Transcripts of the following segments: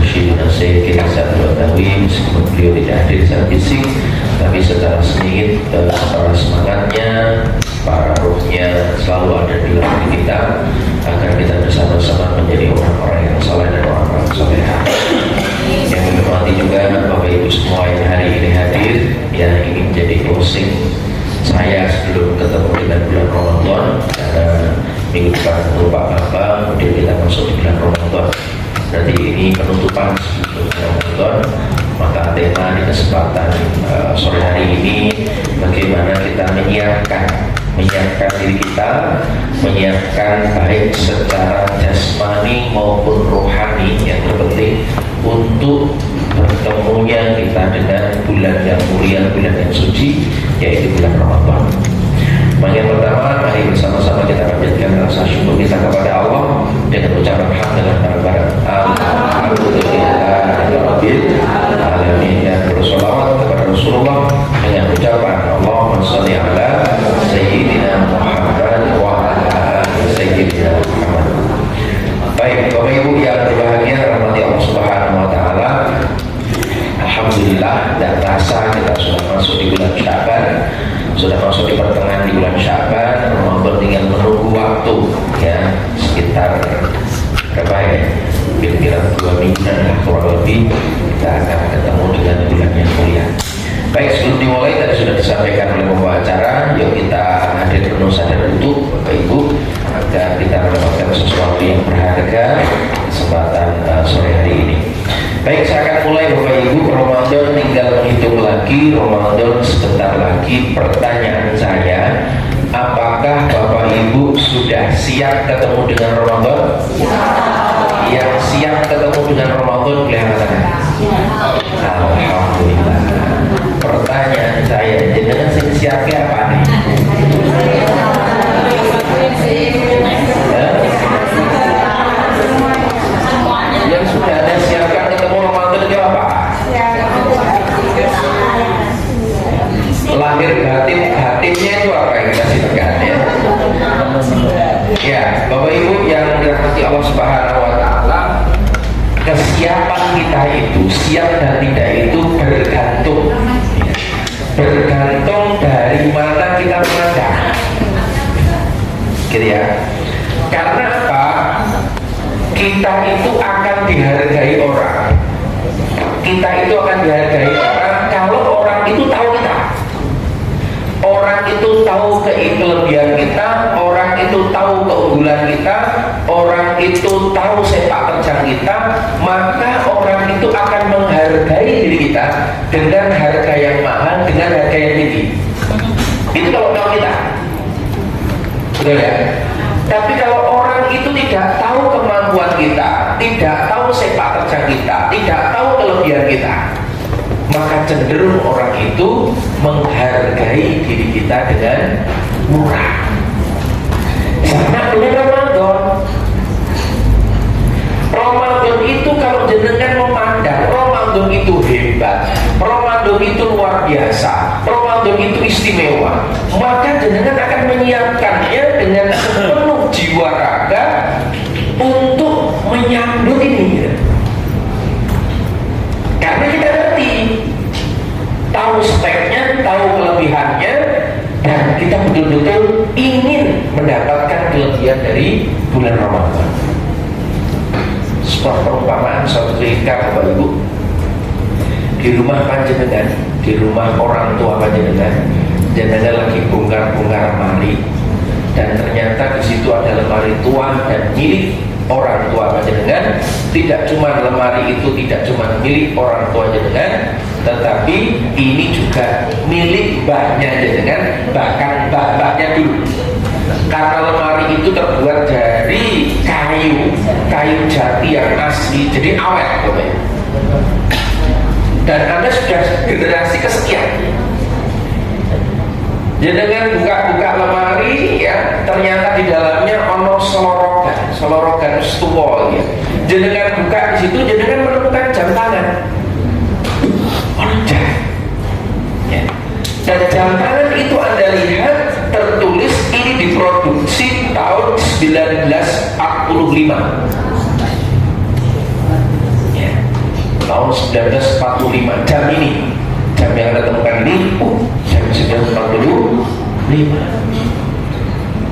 Syedina Syekh Kiai Said Badawi, meskipun beliau tidak hadir secara fisik, tapi secara sengit, para semangatnya, para rohnya selalu ada di dalam diri kita, agar kita bersama-sama menjadi orang-orang yang saleh dan orang-orang salehah. Yang dihormati juga Bapak Ibu semua yang hari ini hadir, yang ingin menjadi closing saya sebelum ketemu dengan bulan Ramadan, karena minggu depan merupakan apa, kemudian kita masuk di bulan Ramadan. Berarti ini penutupan sebelum Ramadan. Maka tema di kesempatan sore hari ini, bagaimana kita menyiapkan diri kita, menyiapkan baik secara jasmani maupun rohani, yang terpenting untuk bertemunya kita dengan bulan yang mulia, bulan yang suci, yaitu bulan Ramadan. Maka yang pertama, mari bersama-sama kita panjatkan rasa syukur kita kepada Allah dengan ucapan hamdalah bareng-bareng. Alhamdulillahirabbil alamin. Dan bersolawat kepada Rasulullah dengan ucapan Allahumma shalli ala sayyidina Muhammad wa ala ali sayyidina Muhammad. Baik, Bapak Ibu yang berbahagia rahmati Allah Subhanahu wa taala. Alhamdulillah, dan rasa kita sudah masuk di bulan Sya'ban, sudah masuk di pertengahan di bulan Sya'ban. Ramadan tinggal menunggu waktu, ya, sekitar berapa ya? Kira-kira 2 mingguan lah kurang lebih, kita akan ketemu dengan bulan yang mulia. Baik, sebelum dimulai tadi sudah disampaikan oleh pembawa acara, yuk kita hadir penuh sadar utuh Bapak Ibu, agar kita mendapatkan sesuatu yang berharga kesempatan sore hari ini. Baik, saya akan mulai Bapak Ibu. Ramadan tinggal menghitung lagi, Ramadan sebentar lagi. Pertanyaan saya, apakah Bapak Ibu sudah siap ketemu dengan Ramadan? Yang siap ketemu dengan Ramadan kelihatan? Alhamdulillah. Pertanyaan saya, jenengan siapnya apa nih? Yang sudah ada siapkan ketemu Ramadan itu apa? Lahir batin, batinnya itu apa yang kita siapkan ya? Ya, Bapak Ibu yang dirahmati Allah Subhanahu wa taala, kesiapan kita itu, siap dan tidak itu bergantung dari mana kita memandang, gitu ya. Karena apa? Kita itu akan dihargai orang. Kita itu akan dihargai orang kalau orang itu tahu kita. Orang itu tahu kelebihan kita, orang itu tahu keunggulan kita, orang itu tahu sepak terjang kita, maka orang itu akan menghargai diri kita dengan harga yang mahal, dengan harga yang tinggi. Itu kalau tahu kita, betul ya? Tapi kalau orang itu tidak tahu kemampuan kita, tidak tahu sepak terjang kita, tidak tahu kelebihan kita, maka cenderung orang itu menghargai diri kita dengan murah. Sama dengan Ramadan. Ramadan itu kalau jenengan memandang Ramadan itu hebat, Ramadan itu luar biasa, Ramadan itu istimewa, maka jenengan akan menyiapkannya dengan sepenuh jiwa raga untuk menyambut ini. Karena kita ngerti, tahu speknya, tahu kelebihannya, dan kita betul-betul ingin mendapatkan kelebihan dari bulan Ramadan. Sebuah perumpamaan suatu ketika Bapak Ibu, di rumah panjenengan, di rumah orang tua panjenengan, jenengan lagi bongkar-bongkar lemari, dan ternyata di situ ada lemari tua dan milik orang tua panjenengan. Tidak cuma lemari itu tidak cuma milik orang tua jenengan, tetapi ini juga milik mbahnya jenengan, bahkan mbah-mbahnya dulu. Karena lemari itu terbuat dari kayu jati yang asli, jadi awet, dan Anda sudah generasi kesekian. Jenengan buka-buka lemari, ya, ternyata di dalamnya ono selorogan stuwo, ya. Jenengan buka di situ, jenengan menemukan jam tangan. Jam. Ya. Dan jam tangan itu Anda lihat tertulis ini diproduksi tahun 1945. tahun 1945, jam ini, jam yang Anda temukan ini, jam 1945.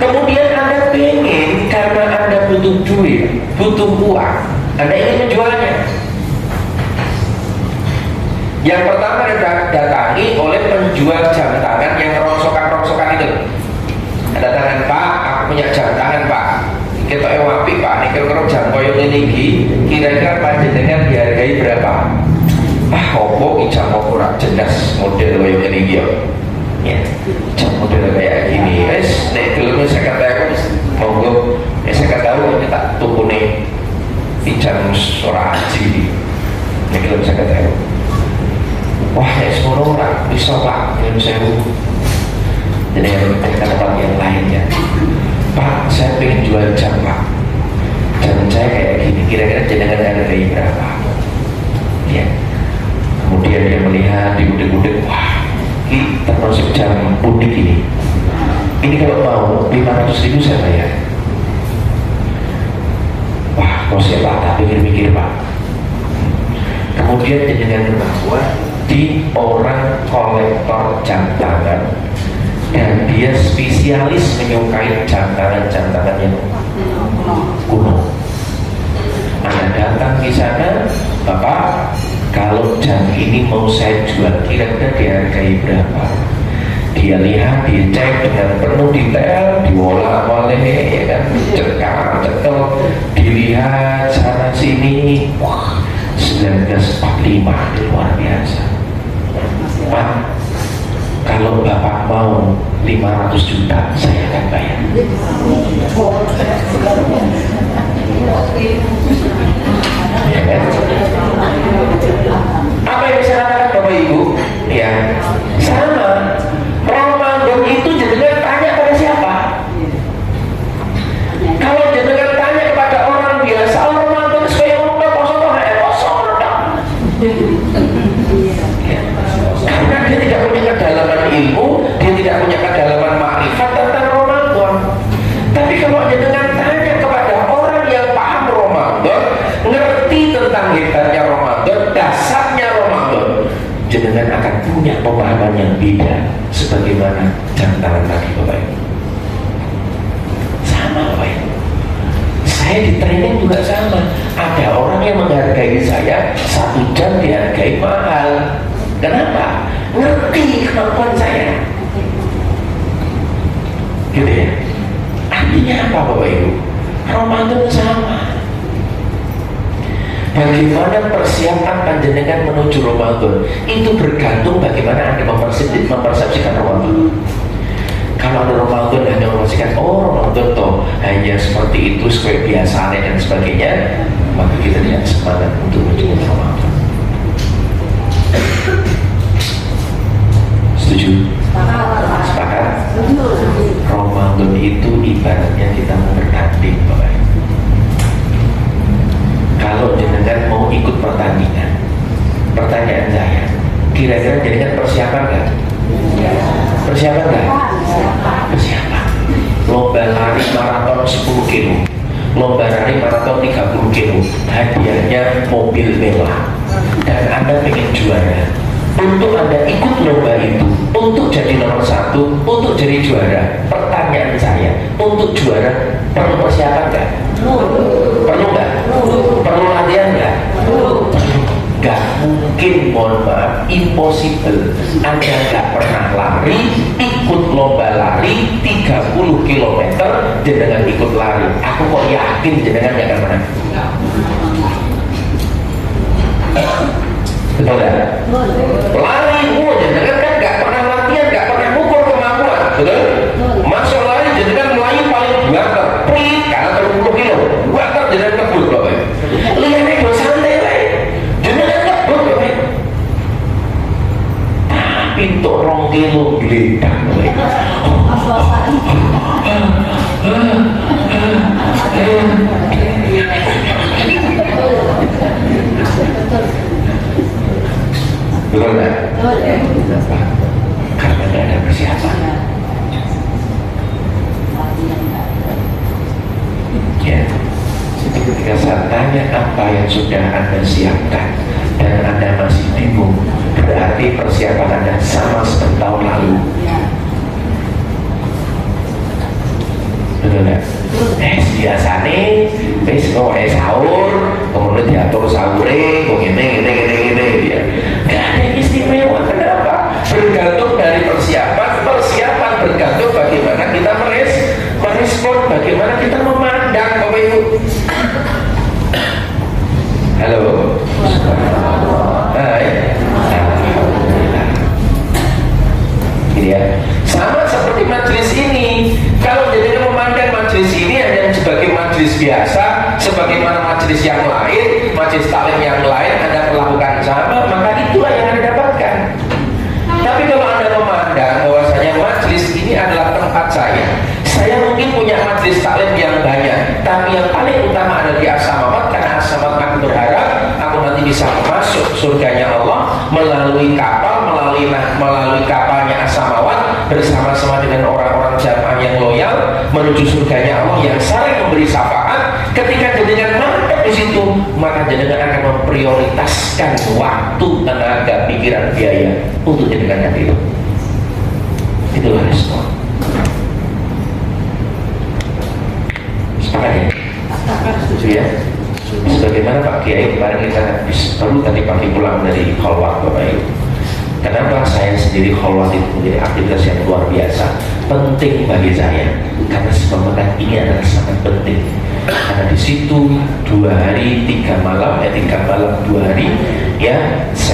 Kemudian Anda pengen, karena Anda butuh duit, butuh uang, Anda ingin menjualnya. Yang pertama datangi oleh penjual jam tangan yang rongsokan-rongsokan itu. Ada tangan, Pak, aku punya jam tangan, Pak. Kita wapi, Pak, ini kira-kira jam koyo ini, kira-kira panjenengan dihargai berapa? Opo jam kurang jelas model koyo ini, ya, jam model kayak gini. Nek gelem saya kata aku monggo, saya kata aku tak tukune jam ora aji. Nek gelem saya kata aku. Wah, nek semono ora bisa, Pak, gelem sewu. Jadi ke tempat yang lain ya. Pak, saya pengen jual jam, Pak. Jam saya kayak gini, kira-kira jenengan hargai berapa? Ya. Kemudian dia melihat di budik-budik, wah, ini termasuk jam budik ini. Ini kalau mau 500.000 saya bayar. Wah, kok saya Pak, tak pikir-pikir, Pak. Kemudian jenengan bahwa di orang kolektor jam tangan, dan dia spesialis menyukai jam tangan yang kuno. Anda datang di sana, Bapak, kalau jam ini mau saya jual, kira-kira dihargai berapa? Dia lihat, dia cek dengan penuh detail, diolah-olah, ya kan, cekel, dilihat sana sini. Wah, 1945, luar biasa. Pak, kalau Bapak mau 500 juta, saya akan bayar. Ya kan? Apa yang bisa katakan Bapak Ibu? Ya, sama. Ramadan itu jenengan tanya pada siapa? Kalau jenengan tanya kepada orang biasa, Ramadan supaya orang kosong, karena dia tidak punya kedalaman ilmu, dia tidak punya kedalaman makrifat tentang Ramadan. Tapi kalau jenengan tanya kepada orang yang paham Ramadan, ngerti tentang hebatnya Ramadan, dasarnya Ramadan, jenengan akan punya pemahaman yang beda. Sebagaimana jam tangan tadi, Bapak Ibu. Sama, Bapak Ibu. Saya di training juga sama. Ada orang yang menghargai saya 1 jam dihargai mahal. Kenapa? Ngerti kemampuan saya. Gitu ya. Artinya apa, Bapak Ibu? Ramadan sama. Bagaimana persiapan panjenengan menuju Ramadan itu bergantung bagaimana Anda mempersepsikan Ramadan. Kalau ada Ramadan hanya mempersepsikan, oh Ramadan toh hanya seperti itu, seperti biasa dan sebagainya, maka kita tidak semangat untuk menuju Ramadan. Setuju? Sepakat? Ramadan itu ibaratnya kita mau bertanding, Bapak. Kalau jenengan mau ikut pertandingan, pertanyaan saya, kira-kira jenengan persiapan nggak? Persiapan nggak? Persiapan. Lomba lari maraton 10 kilo, lomba lari maraton 30 kilo, hadiahnya mobil mewah, dan Anda pengen juara. Untuk Anda ikut lomba itu, untuk jadi nomor 1, untuk jadi juara, pertanyaan saya, untuk juara perlu persiapan nggak? Perlu nggak? Perlu latihan nggak? Nggak mungkin, mohon maaf, impossible. Anda nggak pernah lari, ikut lomba lari 30 km, jenengan ikut lari. Aku kok yakin jenengan nggak akan menang. Betul nggak? Lari, jenengan kan nggak pernah latihan, nggak pernah ngukur kemampuan, betul? Masuk lari, jenengan melayu paling 2 meter, karena 30 kilo, 2 meter jenengan kebut, Bapak. Lihatnya gue santai, Bapak. Jenengan kebut, Bapak. Tapi untuk 2 kilo geledak, Bapak. Betul nggak? Karena tidak ada persiapan. Ya, jadi ketika saya tanya apa yang sudah Anda siapkan, dan Anda masih bingung, berarti persiapan Anda sama seperti tahun lalu. Betul nggak? Biasa nih, besok sahur, kemudian diatur sahurnya, gini ya. Gak ada yang istimewa. Kenapa? Bergantung dari persiapan bergantung bagaimana kita merespon, bagaimana kita memandang, Bapak Ibu. Halo. Hai. Alhamdulillah. Ini ya. Sama seperti majelis ini. Kalau jadi memandang majelis ini hanya sebagai majelis biasa, sebagaimana majelis yang lain, majelis taklim yang lain Anda melakukan sama, maka itulah yang Anda dapatkan. Tapi kalau Anda memandang bahwasanya majelis ini adalah tempat saya mungkin punya majelis taklim yang banyak, tapi yang paling utama ada di As-Samawat, karena As-Samawat aku berharap aku nanti bisa masuk surganya Allah melalui kapal, melalui kapalnya As-Samawat bersama-sama dengan orang-orang jamaah yang loyal menuju surganya Allah yang saling memberi syafaat. Ketika jenengan mantap di situ, maka jenengan akan memprioritaskan waktu, tenaga, pikiran, biaya untuk jenengan itu. Itulah respon. Sepakat ya? Setuju ya? Sebagaimana Pak Kiai kemarin kita baru tadi pagi pulang dari khalwat Bapak Ibu. Kenapa saya sendiri khalwat itu menjadi aktivitas yang luar biasa penting bagi saya? Karena sebenarnya ini adalah sangat penting. Karena di situ 2 hari 3 malam, 3 malam 2 hari, ya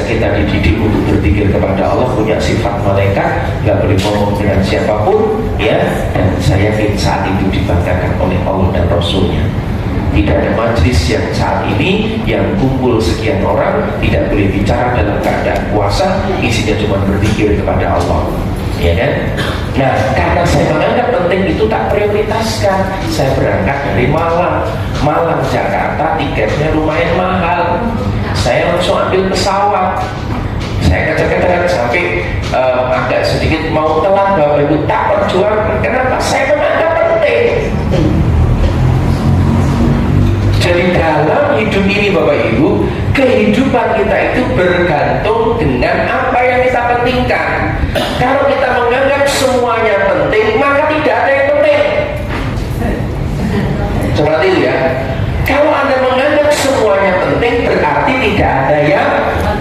kita dididik untuk berzikir kepada Allah, punya sifat malaikat, nggak boleh ngomong dengan siapapun, ya. Dan saya yakin saat itu dibanggakan oleh Allah dan Rasulnya. Tidak ada majlis yang saat ini yang kumpul sekian orang tidak boleh bicara dalam keadaan puasa, isinya cuma berzikir kepada Allah, ya kan? Nah, karena saya menganggap penting itu tak prioritaskan, saya berangkat dari Malang Jakarta, tiketnya lumayan mahal, saya langsung ambil pesawat, saya kejar-kejar sampai agak sedikit mau telat, Bapak Ibu, tak perjuangkan. Kenapa? Saya menganggap penting. Jadi dalam hidup ini Bapak Ibu, kehidupan kita itu bergantung dengan apa yang kita pentingkan. Kalau kita menganggap semuanya penting, maka tidak ada yang penting. Seperti itu ya. Kalau Anda menganggap semuanya penting, berarti tidak ada yang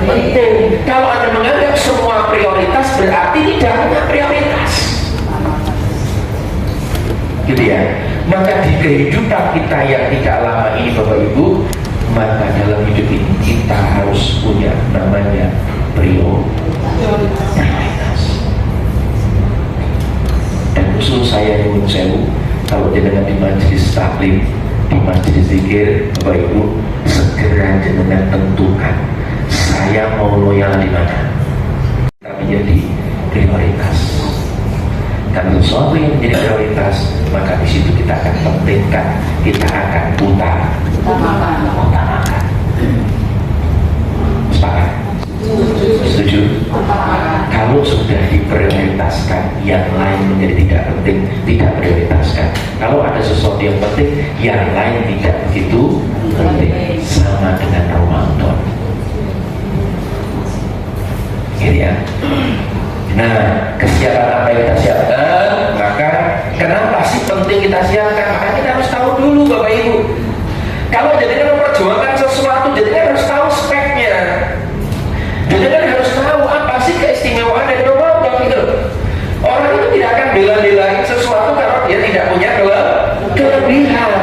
penting. Kalau Anda menganggap semua prioritas, berarti tidak ada prioritas. Gitu ya. Maka di kehidupan kita yang tidak lama ini Bapak Ibu, maka dalam hidup ini kita harus punya namanya prioritas. Dan usul saya nyuwun sewu, kalau jenengan di majelis taklim, di majelis zikir, Bapak Ibu, segera jenengan tentukan saya mau loyal di mana. Kita menjadi prioritas. Karena sesuatu yang menjadi prioritas, maka di situ kita akan pentingkan, kita akan utamakan. Sepakat? Setuju? Kalau sudah diprioritaskan, yang lain menjadi tidak penting, tidak prioritaskan. Kalau ada sesuatu yang penting, yang lain tidak begitu penting. Sama dengan Ramadan. Gitu ya. Nah, kesiapan apa yang kita siapkan, maka kenapa sih penting kita siapkan? Maka kita harus tahu dulu Bapak Ibu. Kalau jenengan memperjuangkan sesuatu, jenengan harus tahu speknya. Jenengan harus tahu apa sih keistimewaan dari Ramadan gitu. Orang itu tidak akan bela-belain sesuatu kalau dia tidak punya kelebihan.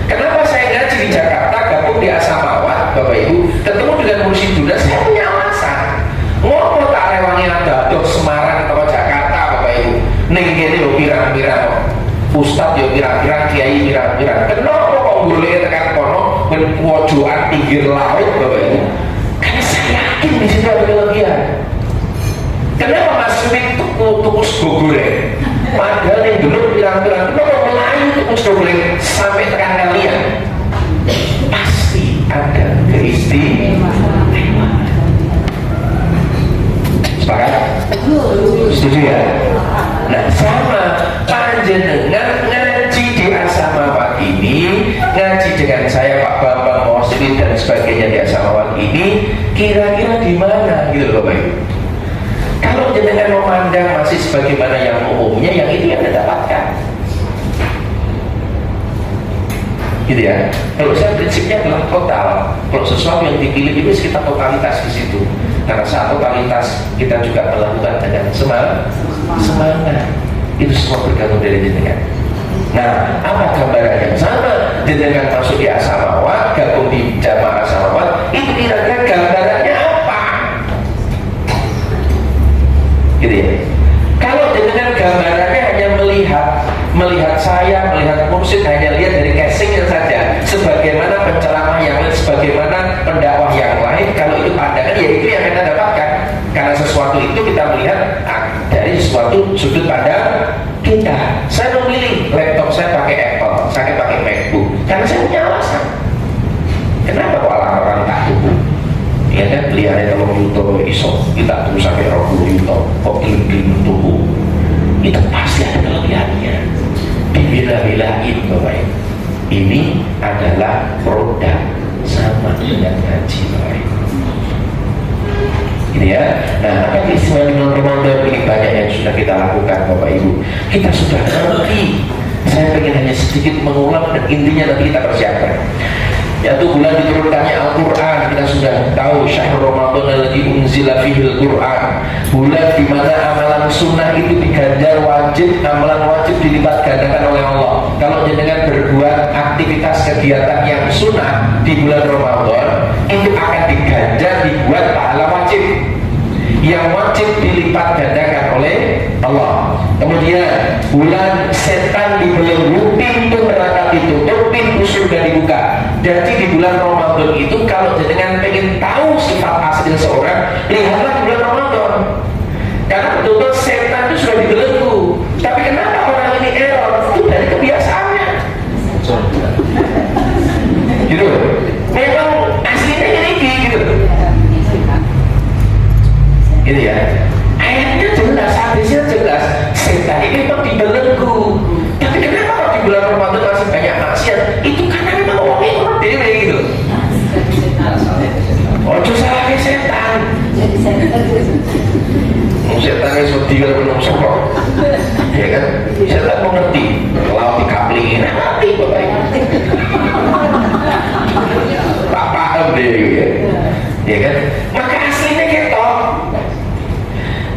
Kenapa saya ngaji di Jakarta, gabung di As-Samawat, Bapak Ibu, ketemu dengan Mursyidullah, saya punya alasan. Ngopo tak rewangi ada Semarang atau Jakarta Bapak Ibu. Ning kene yo pirang-pirang ustaz yo pirang-pirang, kiai pirang-pirang. Kenapa kok golek tekan kono ben pojokan pinggir laut Bapak Ibu? Karena saya yakin di situ ada kelebihan. Kenapa Mas Sunik tuku sego goreng? Padahal yang dulu pirang-pirang, kenapa Melayu tuku sego goreng sampai tekan kalian? Pasti ada keistimewaan. Sepakat? Setuju ya? Nah, sama panjenengan ngaji di As-Samawat ini, ngaji dengan saya Pak Bambang Mosli dan sebagainya di As-Samawat ini kira-kira di mana gitu loh Bapak Ibu. Kalau jenengan memandang masih sebagaimana yang umumnya, yang itu yang Anda dapatkan. Gitu ya. Kalau saya prinsipnya adalah total. Kalau sesuatu yang dipilih itu kita totalitas di situ. Karena saat totalitas kita juga melakukan dengan semangat. Itu semua bergantung dari jenengan. Nah, apa gambaran yang sama? Jenengan masuk di As-Samawat, gabung di jamaah As-Samawat, itu kira-kira gambarannya apa? Gitu ya. Kalau jenengan gambarannya hanya melihat saya, melihat mursyid, hanya lihat dari casingnya saja, sebagaimana penceramah yang lain, sebagaimana pendakwah yang lain, kalau itu pandangan, ya itu yang kita dapatkan. Karena sesuatu itu kita melihat dari sesuatu sudut pandang kita. Saya memilih laptop saya pakai Apple, saya pakai MacBook, karena saya punya alasan. Kenapa kok orang tak tubuh? Ya kan, beliannya kalau yuto iso, kita terus sampai 20 yuto, kok keliling tubuh. Itu pasti ada kelebihannya. Dibela-belain Bapak Ibu. Ini adalah produk sama dengan ngaji Bapak Ibu. Ini ya. Nah, apa istimewa bulan Ramadan ini banyak yang sudah kita lakukan Bapak Ibu. Kita sudah ngerti. Saya ingin hanya sedikit mengulang dan intinya nanti kita persiapkan. Yaitu bulan diturunkannya Al-Quran. Kita sudah tahu syahrul Ramadan alladzi unzila fihil Quran, bulan di mana amalan sunnah itu diganjar wajib, amalan wajib dilipat gandakan oleh Allah. Kalau jenengan berbuat aktivitas kegiatan yang sunnah di bulan Ramadan, itu akan diganjar dibuat pahala wajib. Yang wajib dilipat gandakan oleh Allah. Kemudian bulan setan dibelenggu, pintu neraka ditutup, pintu surga dibuka. Jadi di bulan Ramadan itu kalau jenengan pengen tahu sifat asli seseorang, lihatlah di bulan Ramadan. Karena betul-betul setan itu sudah dibelenggu. Tapi kenapa orang ini error? Itu dari kebiasaannya. Gitu. Memang aslinya ini gitu. Gitu ya. Ayatnya jelas, hadisnya jelas. Setan ini memang dibelenggu. Tapi kenapa kalau di bulan Ramadan masih banyak maksiat? Itu karena memang orang dewe gitu. Ojo salah ke setan. Setan itu seperti kalau penuh sokok, ya kan? Setan mengerti. Kalau dikaplingin, nanti Bapak Ibu. Tak paham deh, ya kan? Maka aslinya ketok.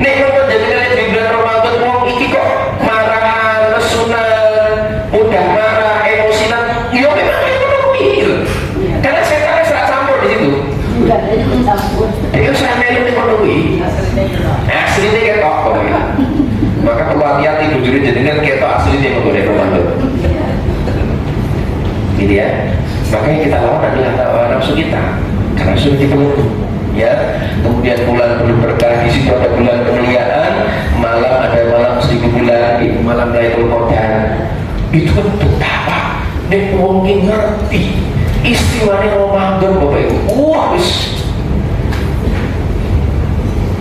Nek kalau jadi di bulan Ramadan, wong iki kok marah, lesunan, mudah marah, emosian, yo memang itu. Karena setan serah campur di situ. Dia usah melu ekonomi. Aslinya ketok, maka perlu hati-hati bujuri jenengan ketok aslinya mengenai Ramadan. Ini ya. Makanya kita lawan adalah nafsu kita, karena sudah dibelenggu. Ya, kemudian bulan penuh berkah, di situ ada bulan kemuliaan, malam ada malam 1000 bulan, malam Lailatul Qadar. Itu kan betapa nek wong ngerti istimewanya Ramadan Bapak Ibu. Wah, wis.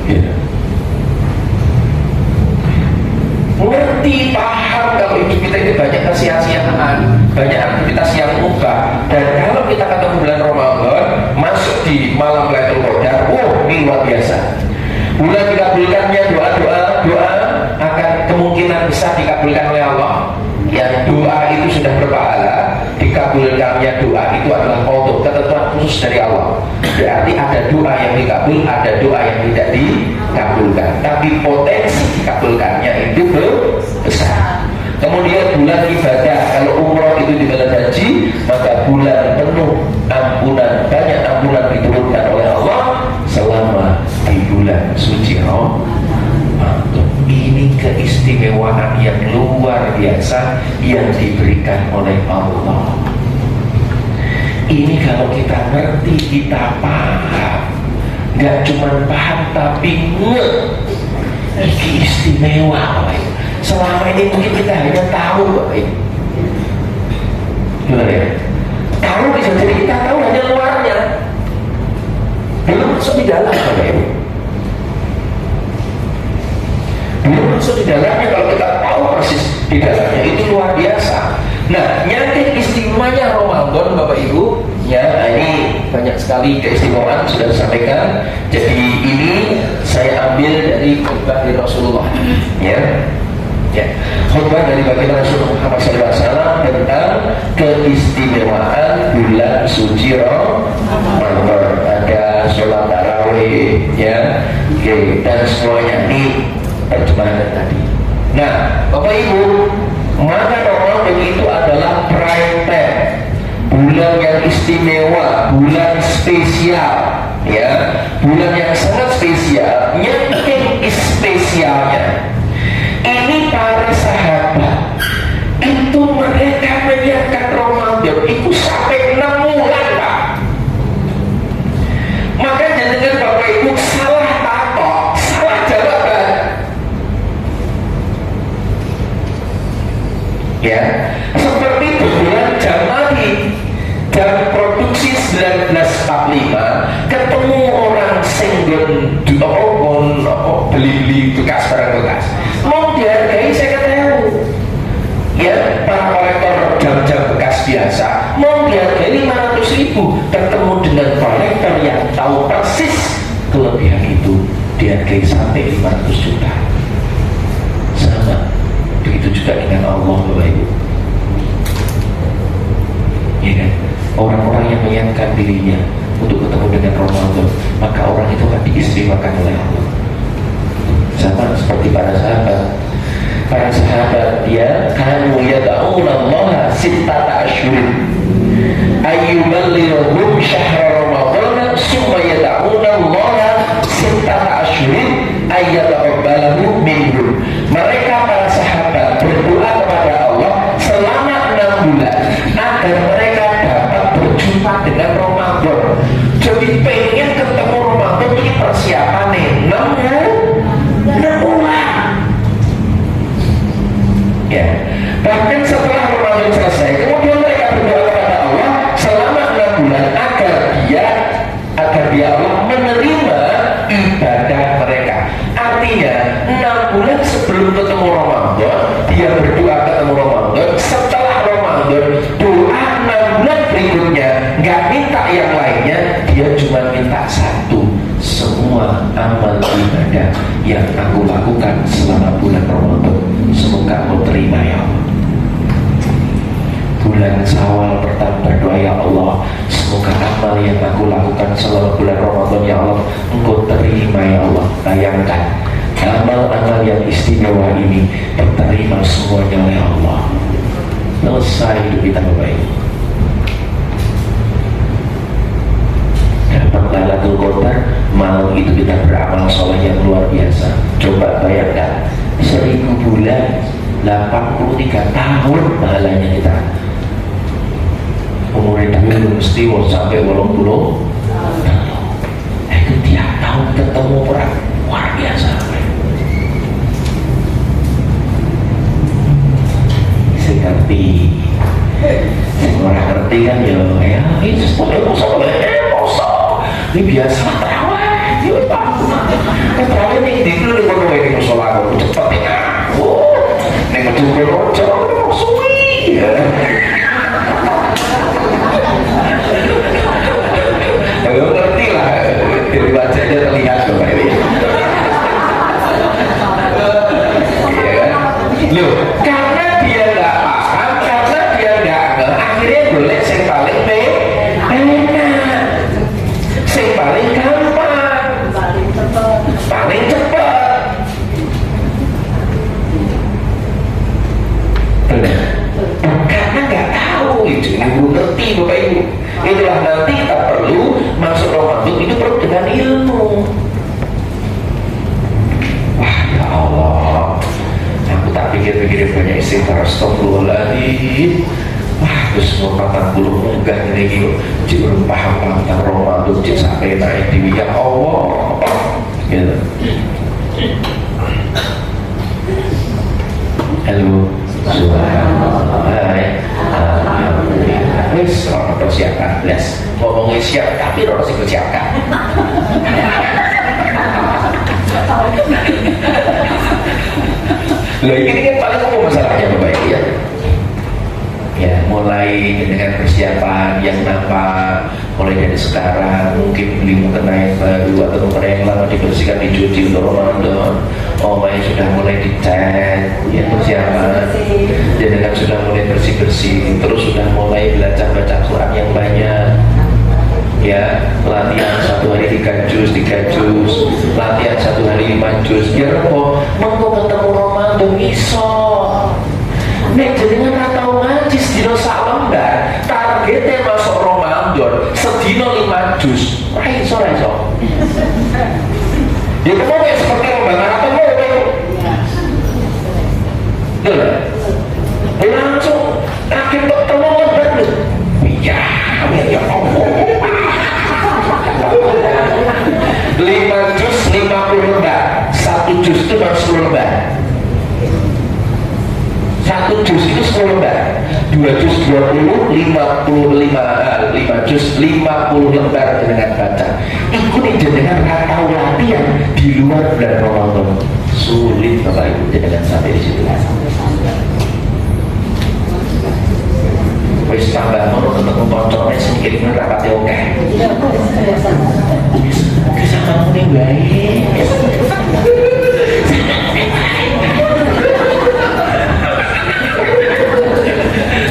Ya. Ngerti, paham kalau hidup kita itu banyak kesia-siaan, banyak aktivitas yang mubah. Dan kalau kita ketemu bulan Ramadan, masuk di malam Lailatul Qadar, ini luar biasa. Bulan dikabulkannya doa akan kemungkinan besar dikabulkan oleh Allah. Yang doa itu sudah berpahala, dikabulkannya doa itu adalah untuk ketentuan khusus dari Allah. Berarti ada doa yang dikabul, ada doa yang tidak dikabulkan. Tapi potensi dikabulkannya itu besar. Kemudian bulan ibadah, kalau umroh itu di bulan haji, maka bulan penuh ampunan, banyak ampunan diturunkan oleh Allah selama di bulan suci Ramadan. Ini keistimewaan yang luar biasa yang diberikan oleh Allah. Ini kalau kita ngerti, kita paham, nggak cuma paham tapi ini istimewa. Selama ini mungkin kita hanya tahu, Bapak. Gimana ya? Tahu bisa jadi kita tahu hanya luarnya, belum masuk di dalam, Bapak Ibu. Belum masuk di dalamnya. Kalau kita tahu persis di dalamnya, itu luar biasa. Nah, nyakin istimewanya Ramadan Bapak Ibu ya, ini banyak sekali keistimewaan sudah disampaikan. Jadi ini saya ambil dari khutbah dari Rasulullah, ya. Ya, khutbah dari baginda Rasulullah Muhammad SAW tentang keistimewaan bulan suci Ramadan. Ada sholat tarawih, ya, oke, dan semuanya ini terjemahan tadi. Nah, Bapak Ibu, maka Ramadan itu adalah prime time, bulan yang istimewa, bulan spesial, ya, bulan yang sangat spesial. Yang spesialnya ini para sahabat itu mereka menyiapkan Ramadan itu sampai 6 bulan, Pak. Maka jangan Bapak Ibu salah tato, salah jawaban, ya. Seperti bulan Januari jam produksi 1945 ketemu orang senggon beli bekas barang bekas mau dihargai, saya tahu, ya, para kolektor jam-jam bekas biasa mau dihargai 500.000, ketemu dengan kolektor yang tahu persis kelebihan itu dihargai sampai 500 juta. Sama begitu juga dengan Allah, Bapak Ibu, ya kan? Orang-orang yang menyiapkan dirinya untuk ketemu dengan Ramadan, maka orang itu akan diistimewakan oleh Allah. Sama seperti para sahabat. Para sahabat, ya, kanu yad'una Allah sittata asyhurin ayyuballighum syahra Ramadan summa yad'una Allah sittata asyhurin ayyataqabbalahu minhum. Mereka para sahabat berdoa kepada Allah selama 6 bulan agar mereka dapat berjumpa dengan Ramadan. Jadi pengen ketemu Ramadan ini persiapannya 6 bulan, ya. Bahkan setelah Ramadan selesai, kemudian mereka berdoa kepada Allah selama 6 bulan agar dia Allah menerima ibadah mereka. Artinya 6 bulan sebelum ketemu Ramadan dia berdoa ketemu Ramadan, setelah Ramadan doa 6 bulan berikutnya nggak minta yang lainnya, dia cuma minta satu: semua amal ibadah yang aku lakukan selama bulan Ramadan semoga aku terima, ya Allah. Bulan Syawal pertama berdoa, ya Allah, semoga amal yang aku lakukan selama bulan Ramadan, ya Allah, engkau terima, ya Allah. Bayangkan amal-amal yang istimewa ini diterima semuanya oleh Allah. Selesai hidup kita, Bapak Ibu. Dapat Lailatul Qadar, malam itu kita beramal soleh yang luar biasa. Coba bayangkan 1000 bulan, 83 tahun pahalanya kita. Umurnya dulu mesti sampai 80. Itu tiap tahun ketemu orang luar biasa. Saya ngerti, orang ngerti kan, ya itu ini biasa terawih, ya Pak. Terawih ini di dulu di kono ini musola aku cepet ya. Oh, nek metu rojo suwi. Ayo ngerti lah, dari wajahnya terlihat Bapak ini. Iya kan? Loh, karena dia nggak paham, karena dia nggak ngerti, akhirnya boleh yang paling enak, yang paling gampang, paling cepat. Benar? Karena nggak tahu itu, belum ngerti Bapak Ibu. Itulah nanti kita perlu masuk Ramadan itu perlu dengan ilmu. Wah, ya Allah, aku tak pikir-pikir banyak istighfar, astagfirullahaladzim. Wah, terus mau 40 enggak ini gitu, belum paham tentang Ramadan, cik sampai naik di ya Allah, gitu. Halo, subhanallah, alhamdulillah. Wis orang persiapan, les ngomongnya siap, tapi orang sih persiapkan. Loh, ini kan paling umum masalahnya Bapak Ibu, ya. Ya, mulai dengan persiapan yang nampak mulai dari sekarang. Mungkin beli mukena yang baru atau mukena yang lama dibersihkan, dicuci untuk Ramadan. Omanya sudah mulai dicat, ya persiapan. Jenengan sudah mulai bersih-bersih, terus sudah mulai belajar baca Quran yang banyak. Ya, latihan 1 hari 3 juz, latihan 1 hari 5 juz. Biar apa? Mau ketemu Ramadan iso. Nek jenengan ora tau ngaji sedina sak lembar, targete masuk Ramadan sedina 5 juz. Ora iso. Ya kok kayak seperti lembaran apa mau itu? Langsung akhir ketemu lembar. Ya Allah. 5 juz 50 lembar. 1 juz itu baru 10 lembar. 1 juz itu 10 lembar. 2 juz 20, 5 juz 50 lembar dengan baca. Ikuti dengan kata latihan di luar bulan Ramadan. Sulit Bapak Ibu dengan sampai di situ. Wis tambah mau ketemu koncone sedikit men rapate oke. Kesamamu ning baik.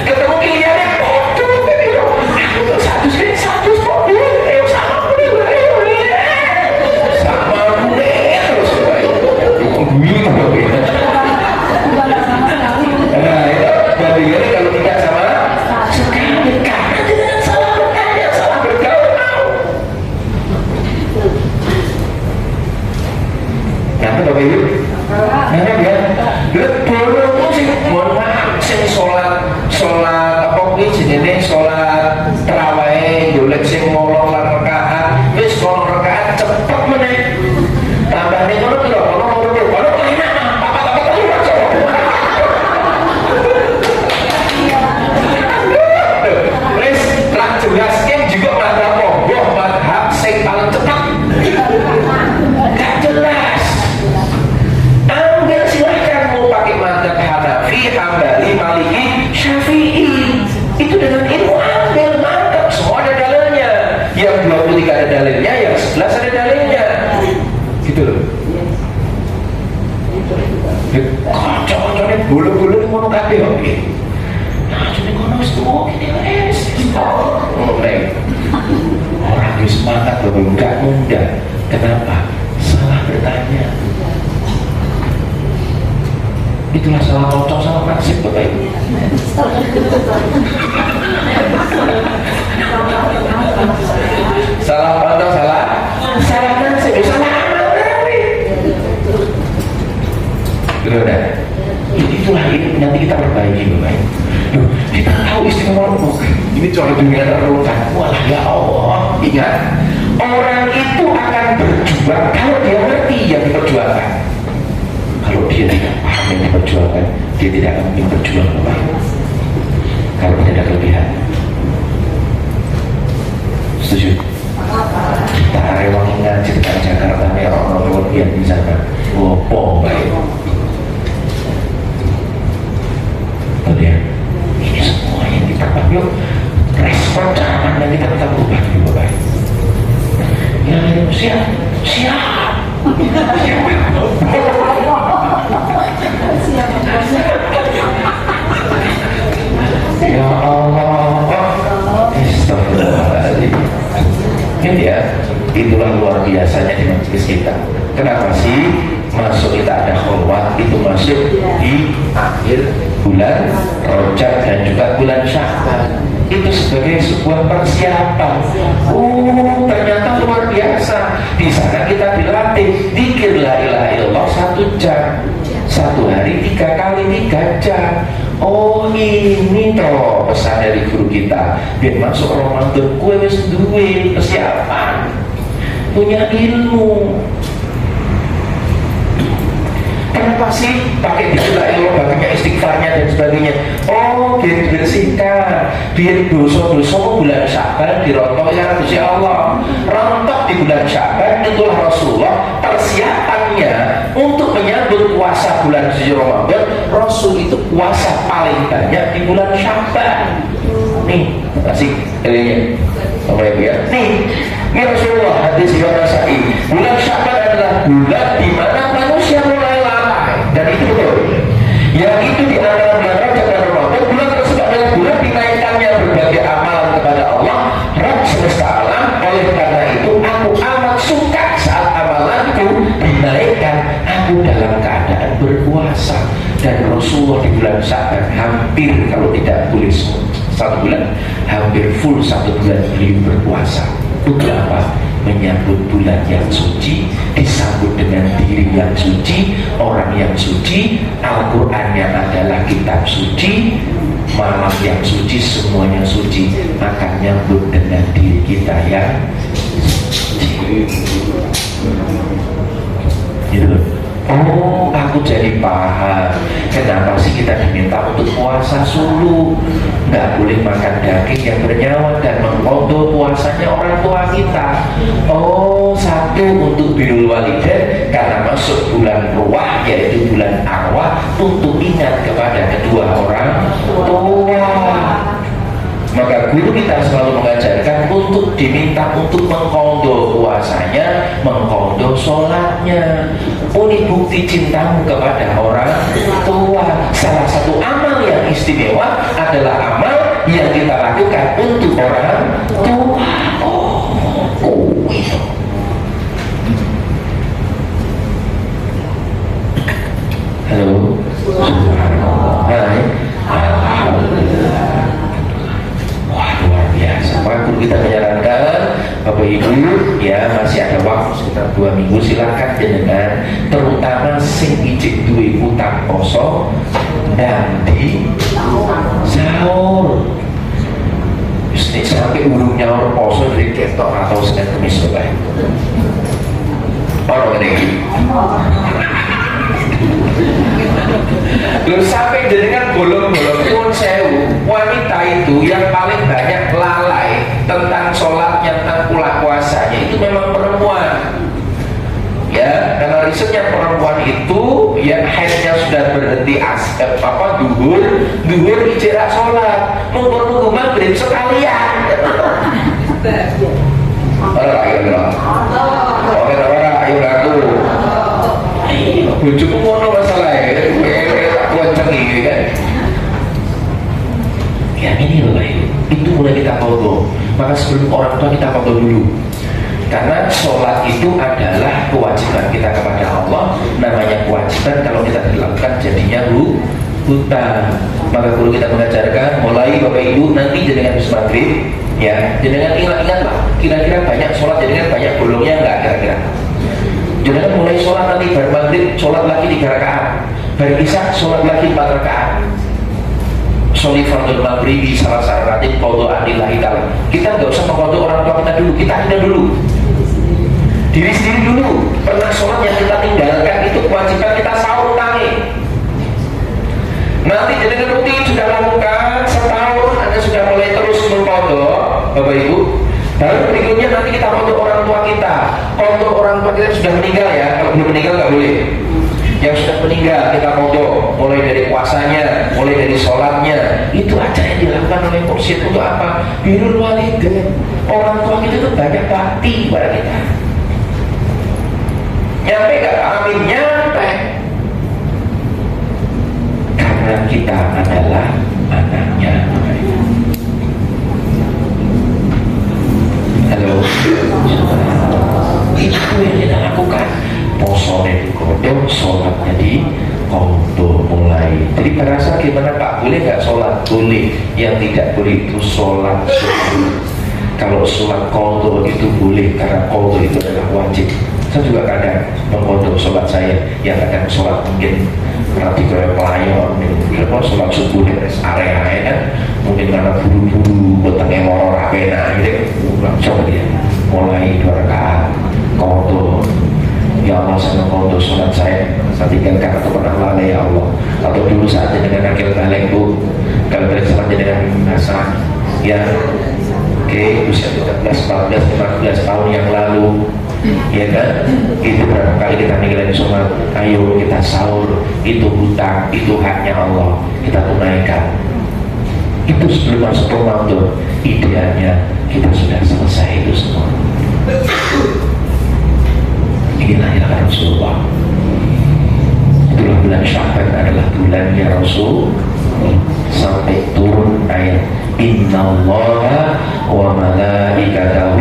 Ketemu kalian satu kok sama aku ning baik. Sama aku terus baik. Nah, itu berarti kalau tidak sama Bapak Ibu, ya, bolong sih, mohon maaf, sing sholat apa ini jenisnya sholat terawih, golek sing molong lan rakaat, wis molong rakaat cepet meneh, tambah nih kalau enak, wis tak jelaskan juga madhab monggo, madhab sing paling cepat, gak jelas. Hambali, Maliki, Syafi'i. Itu dengan ilmu ambil, mantap, semua ada dalilnya. Yang 23 ada dalilnya, yang 11 ada dalilnya. Gitu loh. Kocok-kocoknya bulu-bulu ini mau kabeh oke. Nah, jadi kono wis tuwa kene wis. Orang wis semangat loh, enggak mudah. Kenapa? Salah bertanya. Itulah salah kocok sama prinsip Bapak Ibu. Salah kocok, salah prinsip, salah amal dari. Udah. Itulah ini nanti kita perbaiki Bapak Ibu. Loh, kita tahu istimewa Allah. Ini cara dunia terluka. Walah ya Allah. Ingat, orang itu akan berjuang kalau dia ngerti yang diperjuangkan. Kalau dia tidak paham yang diperjuangkan, dia tidak akan mungkin berjuang kalau tidak ada kelebihan. Setuju? Kita rewang ngaji dekat Jakarta nih orang kelebihan di sana. Wopong baik. Kemudian ini semua yang kita yuk respon cara yang kita ubah juga baik. Yang siap. Ya Allah, astagfirullahaladzim. Ini ya, itulah luar biasanya di majelis kita. Kenapa sih masuk kita ada khulwat itu masuk di akhir bulan Rajab dan juga bulan Sya'ban. Itu sebagai sebuah persiapan. Ternyata luar biasa. Di sana kita dilatih dzikir la ilaha illallah 1 jam, 1 hari 3 kali 3 jam. Oh ini toh pesan dari guru kita. Biar masuk Ramadan kue wis duwe persiapan, punya ilmu. Kenapa sih pakai bismillah, pakai istighfarnya dan sebagainya? Oh, biar dibersihkan, biar dosa-dosa bulan Sya'ban dirontok ya Gusti Allah. Rontok di bulan Sya'ban itulah Rasulullah persiapannya makanya untuk menyambut puasa bulan suci Ramadan, Rasul itu puasa paling banyak di bulan Sya'ban. Nih, kasih ini Bapak Ibu ya. Nih Rasulullah, hadis riwayat Nasa'i. Bulan Sya'ban adalah bulan di mana manusia mulai lalai, dan itu betul. Yang itu di antara bulan Rajab dan Ramadan, bulan tersebut adalah bulan dinaikkannya berbagai amalan kepada Allah, Rabb semesta alam. Oleh karena itu, aku amat suka saat amalanku dinaikkan, aku dalam keadaan berpuasa. Dan Rasulullah di bulan Sya'ban hampir, kalau tidak boleh satu bulan, hampir full satu bulan beliau berpuasa. Untuk apa? Menyambut bulan yang suci, disambut dengan diri yang suci, orang yang suci, Al-Qurannya adalah kitab suci, malam yang suci, semuanya suci. Maka nyambut dengan diri kita yang suci. Gitu. Oh, aku jadi paham kenapa sih kita diminta untuk puasa sulu, nggak boleh makan daging yang bernyawa dan mengkodo puasanya orang tua kita. Oh, satu untuk birrul walidain karena masuk bulan ruah, yaitu bulan arwah, untuk ingat kepada kedua orang tua. Maka guru kita selalu mengajarkan untuk diminta untuk mengkodo puasanya, mengkodo sholatnya. Ini bukti cintamu kepada orang tua. Salah satu amal yang istimewa adalah amal yang kita lakukan untuk orang tua. Halo. Hai. Alhamdulillah. Luar biasa. Maka guru kita menyarankan Bapak Ibu ya, masih ada waktu sekitar 2 minggu, silakan dengan terutama sing ijik duwe utang poso dan di sahur. Ini sampai urung nyaur poso dari ketok atau Senin Kemis Bapak. Orang ini belum sampai dengan bolong-bolong pun sewu. Wanita itu yang paling banyak lalai tentang sholatnya, tentang pula puasanya, itu memang perempuan. Ya, karena risetnya perempuan itu yang haidnya sudah berhenti duhur ijrah sholat, nunggu maghrib sekalian. Bujuku ngono masalahnya, tak kuanceng ini kan. Ya ini loh, itu mulai kita kodo. Maka sebelum orang tua kita kodo dulu. Karena sholat itu adalah kewajiban kita kepada Allah. Namanya kewajiban, kalau kita dilakukan jadinya hutang. Maka guru kita mengajarkan, mulai Bapak Ibu nanti jenengan habis maghrib, ya jenengan ingat-ingat lah, kira-kira banyak sholat, jenengan banyak bolongnya enggak kira-kira. Jangan mulai sholat nanti bar maghrib, sholat lagi 3 rakaat, bar isya sholat lagi 4 rakaat. Sholi fardhu maghribi salah saratin qadha anillahi ta'ala. Kita nggak usah mengqadha orang tua kita dulu, kita hina dulu diri sendiri dulu. Pernah sholat yang kita tinggalkan itu kewajiban kita sahur utangi. Nanti jadi rutin sudah lakukan setahun, Anda sudah mulai terus mengqadha, Bapak Ibu. Baru berikutnya nanti kita kodo orang tua kita. Kodo orang tua kita sudah meninggal ya. Kalau belum meninggal nggak boleh. Yang sudah meninggal kita kodo, mulai dari puasanya, mulai dari sholatnya. Itu aja yang dilakukan oleh mursyid. Untuk apa? Birrul walidain. Orang tua kita itu banyak bakti kepada kita. Nyampe nggak? Amin, nyampe. Karena kita adalah anaknya. Halo, itu yang kita lakukan. Posone di kodo, sholatnya di kodo mulai. Jadi berasa gimana Pak? Boleh nggak sholat? Boleh. Yang tidak boleh itu sholat subuh. Kalau sholat kodo itu boleh, karena kodo itu adalah wajib. Saya juga kadang mengkodok sholat saya, yang kadang sholat mungkin nanti kayak pelayan, sholat subuh di rest area kan, mungkin karena buru-buru, betengnya ngoror apena gitu. Coba dia mulai 2 rakaat kodok. Ya Allah, saya mengkodok sholat saya tinggalkan atau pernah lalai ya Allah. Atau dulu saatnya dengan akil balik Bu, kalau balik sholatnya dengan masa ya oke, usia 13, 14, 15 tahun yang lalu ya kan? Itu berapa kali kita ninggalin sholat, ayo kita sahur, itu hutang, itu haknya Allah, kita tunaikan. Itu sebelum masuk Ramadan, idealnya kita sudah selesai itu semua. Inilah yang Rasulullah. Itulah bulan Sya'ban adalah bulannya Rasul, sampai turun ayat Innallaha wa malaikatahu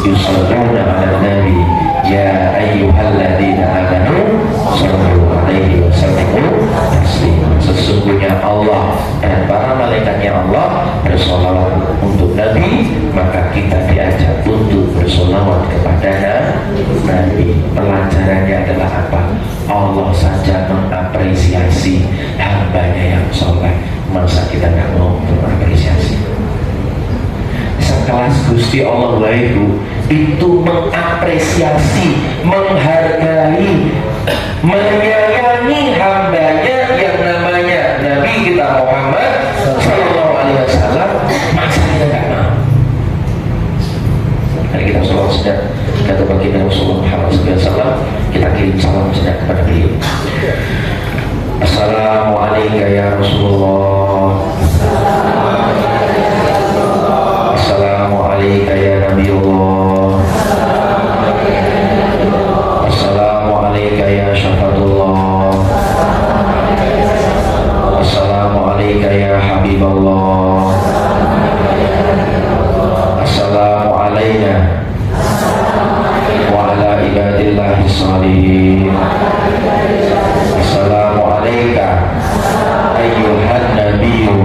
yusholluna 'alan nabi ya ayyuhalladzina amanu shallu 'alaihi wa sallimu taslima. Sesungguhnya Allah dan para malaikatnya Allah bersolawat untuk Nabi, maka kita diajak untuk bersolawat kepada Nabi. Pelajarannya adalah apa? Allah saja mengapresiasi hambanya yang soleh, masa kita nggak mau mengapresiasi? Sekelas Gusti Allah itu mengapresiasi, menghargai, menyayangi hambanya yang namanya Nabi kita Muhammad Sallallahu Alaihi Wasallam. Masa kita nggak mau? Hari kita sholat sedang kata baginda Rasulullah Muhammad SAW, kita kirim salam sedang kepada beliau. Assalamualaikum ya Rasulullah. Assalamualaikum ya Nabiullah. Assalamualaikum ya Syafatullah. Assalamualaikum ya Habiballah. Assalamualaikum wa ala ibadillahi shalihin. Assalamualaikum ayyuhan nabiyyu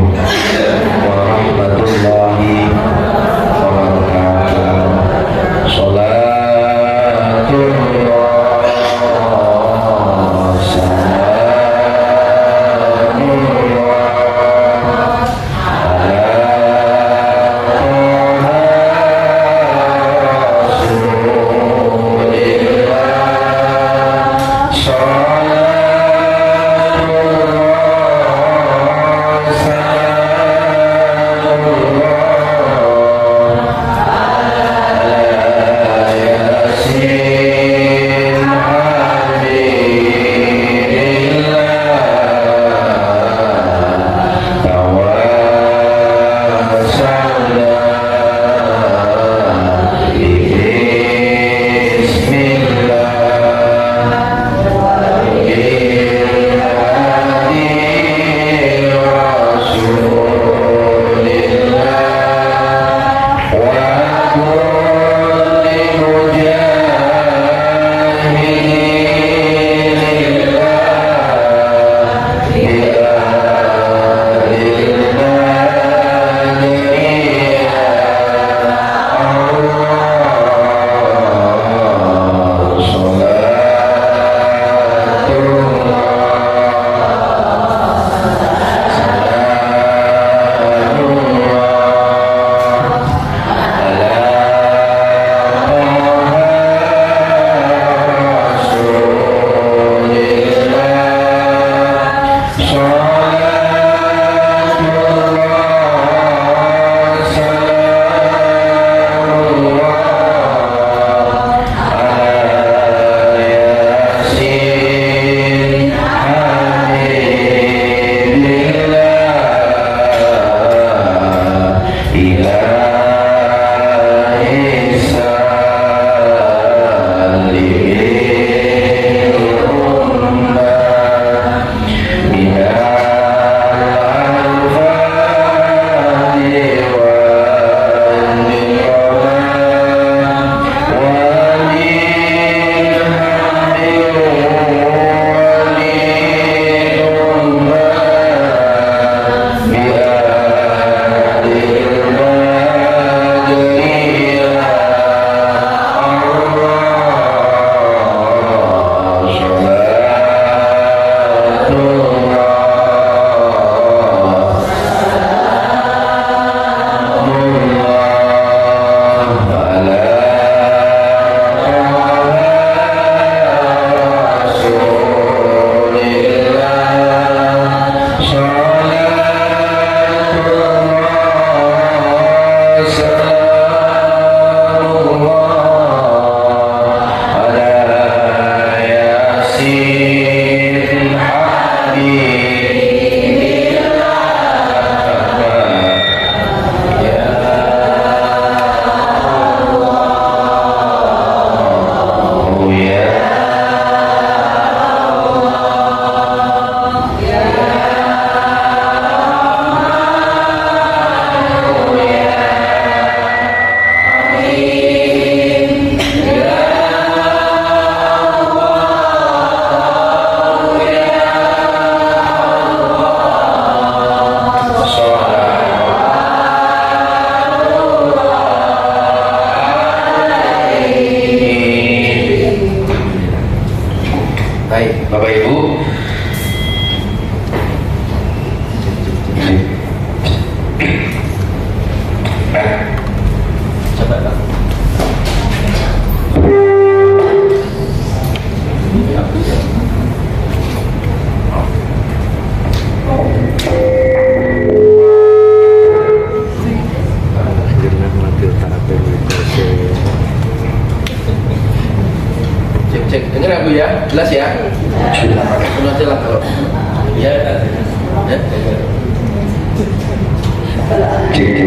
Cek.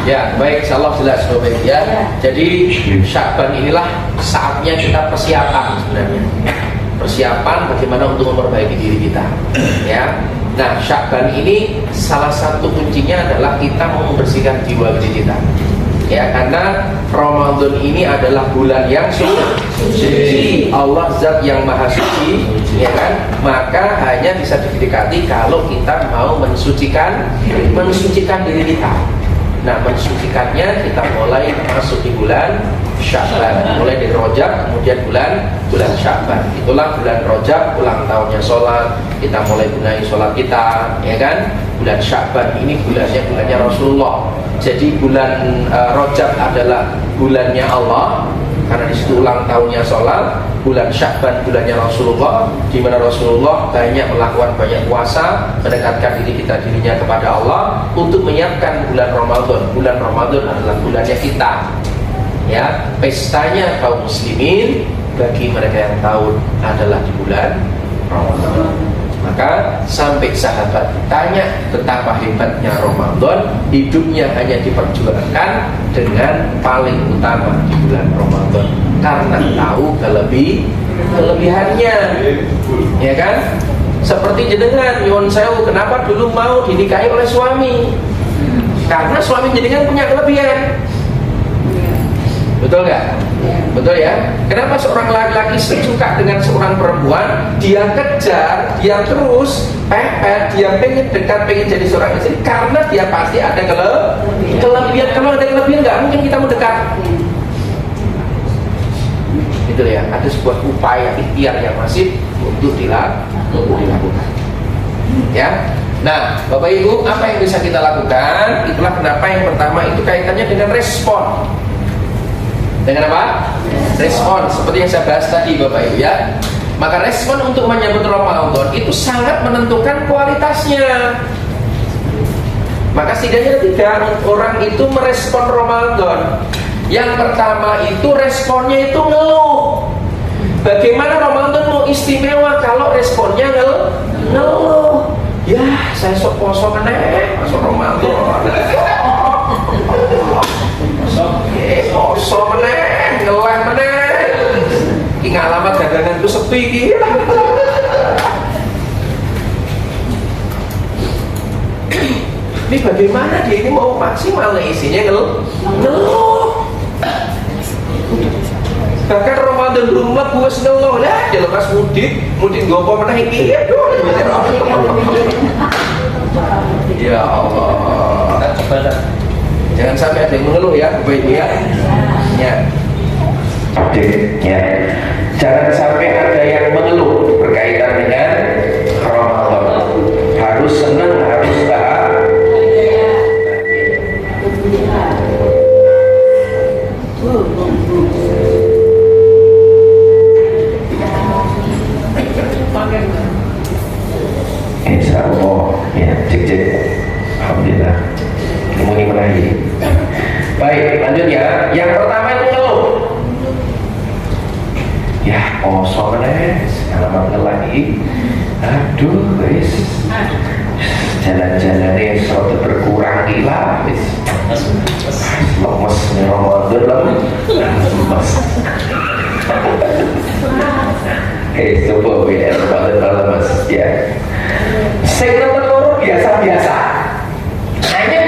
Ya, baik, insyaallah jelas Bapak Ibu ya. Jadi Sya'ban inilah saatnya kita persiapan sebenarnya. Persiapan bagaimana untuk memperbaiki diri kita. Ya. Nah, Sya'ban ini salah satu kuncinya adalah kita mau membersihkan jiwa diri kita. Ya, karena Ramadan ini adalah bulan yang suci. Allah zat yang maha suci, ya kan? Maka hanya bisa didekati kalau kita mau mensucikan diri kita. Nah, mensucikannya kita mulai masuk di bulan Sya'ban, mulai dari Rajab, kemudian bulan Sya'ban. Itulah bulan Rajab, ulang tahunnya sholat. Kita mulai benahi sholat kita, ya kan? Bulan Sya'ban ini bulannya Rasulullah. Jadi bulan Rajab adalah bulannya Allah, karena di situ ulang tahunnya sholat. Bulan Sya'ban bulannya Rasulullah, di mana Rasulullah banyak melakukan banyak puasa, mendekatkan dirinya kepada Allah untuk menyiapkan bulan Ramadan. Bulan Ramadan adalah bulannya kita, ya, pestanya kaum muslimin bagi mereka yang tahu adalah di bulan Ramadan. Maka sampai sahabat ditanya betapa hebatnya Ramadan, hidupnya hanya diperjuangkan dengan paling utama di bulan Ramadan, karena tahu kelebihannya, ya kan? Seperti jenengan nyuwun sewu, kenapa dulu mau dinikahi oleh suami? Karena suami jenengan punya kelebihan. Betul nggak? Betul ya? Kenapa seorang laki-laki suka dengan seorang perempuan? Dia kejar, dia terus pepet, dia pengen dekat, pengen jadi seorang istri, karena dia pasti ada kelebihan. Kalau ada kelebihan nggak mungkin kita mau dekat. Gitu ya. Ada sebuah upaya ikhtiar yang masif untuk dilakukan. Ya. Nah, Bapak Ibu, apa yang bisa kita lakukan? Itulah kenapa yang pertama itu kaitannya dengan respon. Dengan apa? Respon, seperti yang saya bahas tadi Bapak Ibu ya. Maka respon untuk menyambut Ramadan itu sangat menentukan kualitasnya. Maka setidaknya 3 orang itu merespon Ramadan. Yang pertama itu responnya itu ngeluh. Bagaimana Ramadan mau istimewa kalau responnya ngeluh? Ya, saya sok poso meneh, masuk Ramadan. Poso meneh, ngeleh meneh. Iki ngalamat dagangan ku sepi iki. Ini bagaimana dia ini mau maksimal isinya ngeluh. Bahkan Ramadan belum lebu wis ngeluh lah, dia lepas mudik gopo meneh iki. Ya Allah. Jangan sampai ada yang mengeluh ya, Bapak Ibu ya. Ya. Ya. Jangan sampai ada yang mengeluh berkaitan dengan Ramadan. Harus senang, harus bahagia. Insyaallah ya, cek. Alhamdulillah. Kemudian menahi. Baik, lanjut ya. Yang pertama itu ngeluh. Ya, poso meneh, alamat lagi. Aduh, wis. Jalan-jalannya sudah berkurang gila, wis. Lemes nih Ramadan, lemes. Coba ya, Ramadan lemes ya. Saya nonton biasa-biasa. Hanya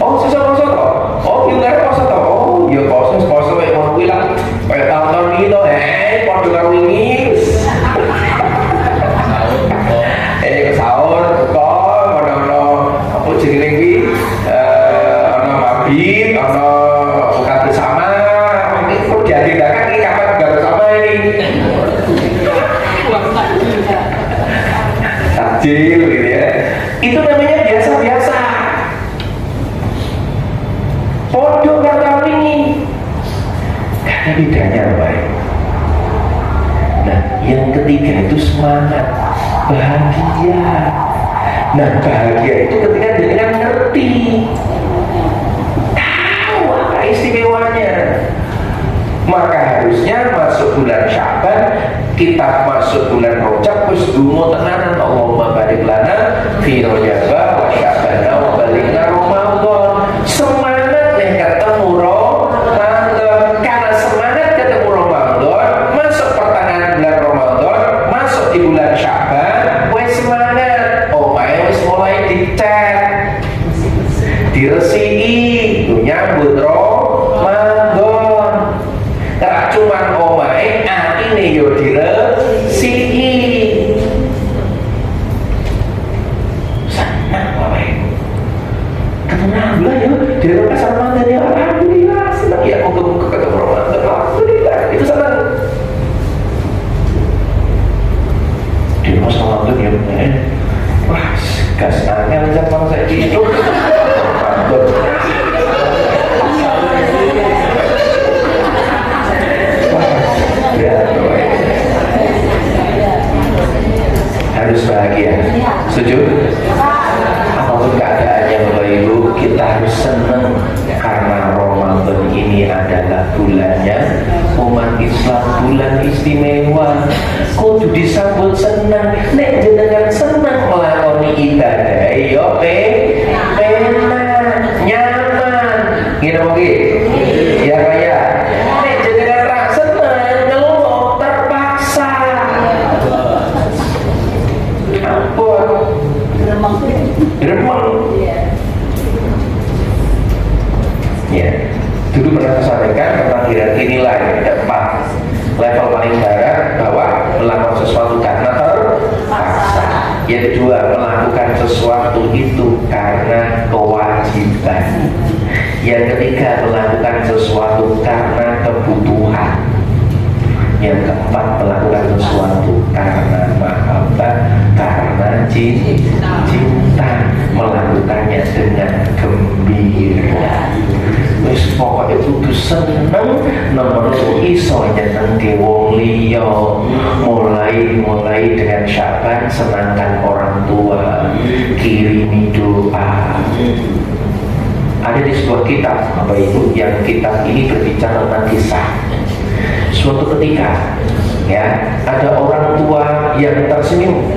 oh, poso toh. Oh, pindah poso toh. Oh, ya poso kayak mau bilang kayak tahun ini toh. Podo karo wingi. Sahur kok ono apa jenenge iki? Ono mabit, ono buka bersama. Ini kok diadakan ini kapan buka bersama ini? Takjil gitu ya. Itu namanya biasa-biasa. Podo karo ini. Karena bedanya apa ya? Nah, yang ketiga itu semangat, bahagia. Nah, bahagia itu ketika dia ngerti, tahu apa istimewanya. Maka harusnya masuk bulan Sya'ban, kita masuk bulan Rajab wis dungo tenanan, Allahumma barik lana fi Rajab wa Sya'ban wa balighna Ramadan. Semangat yang ketemu Ramadan, karena semangat ketemu Ramadan, masuk pertengahan bulan Ramadan, masuk di bulan Sya'ban, wis semangat. Wis mulai dicek, diresiki, nyambut Ramadan. Tak cuman omae atine yo diresiki. Senang omae. Ketemu bulan yo di pasar Ramadan ya, alhamdulillah senang ya, moga-moga ketemu Ramadan, alhamdulillah itu senang. Di pasar Ramadan ya, wah gas angel zaman saya itu. Harus bahagia, setuju? Apapun keadaannya Bapak Ibu, kita harus senang karena Ramadan ini adalah bulannya umat Islam, bulan istimewa. Kudu disambut senang, nek jenengan senang melakoni ibadah, yo enak, nyaman, gitu mungkin, ya kayak. Nek jenengan ra senang, ngeluh terpaksa. Ampun, remang. Ya, dulu pernah saya sampaikan tentang hierarki nilai ada 4 level paling barat bahwa melakukan sesuatu karena terpaksa. Yang kedua, melakukan sesuatu itu karena kewajiban. Yang ketiga, melakukan sesuatu karena kebutuhan. Yang keempat, melakukan sesuatu karena mahabbah, karena cinta, melakukannya dengan gembira. Wis pokoknya kudu seneng nomor iso nyenengke wong liya. Mulai dengan Sya'ban, senangkan orang tua, kirimi doa. Ada di sebuah kitab Bapak Ibu, yang kitab ini berbicara tentang kisah. Suatu ketika ya, ada orang tua yang tersenyum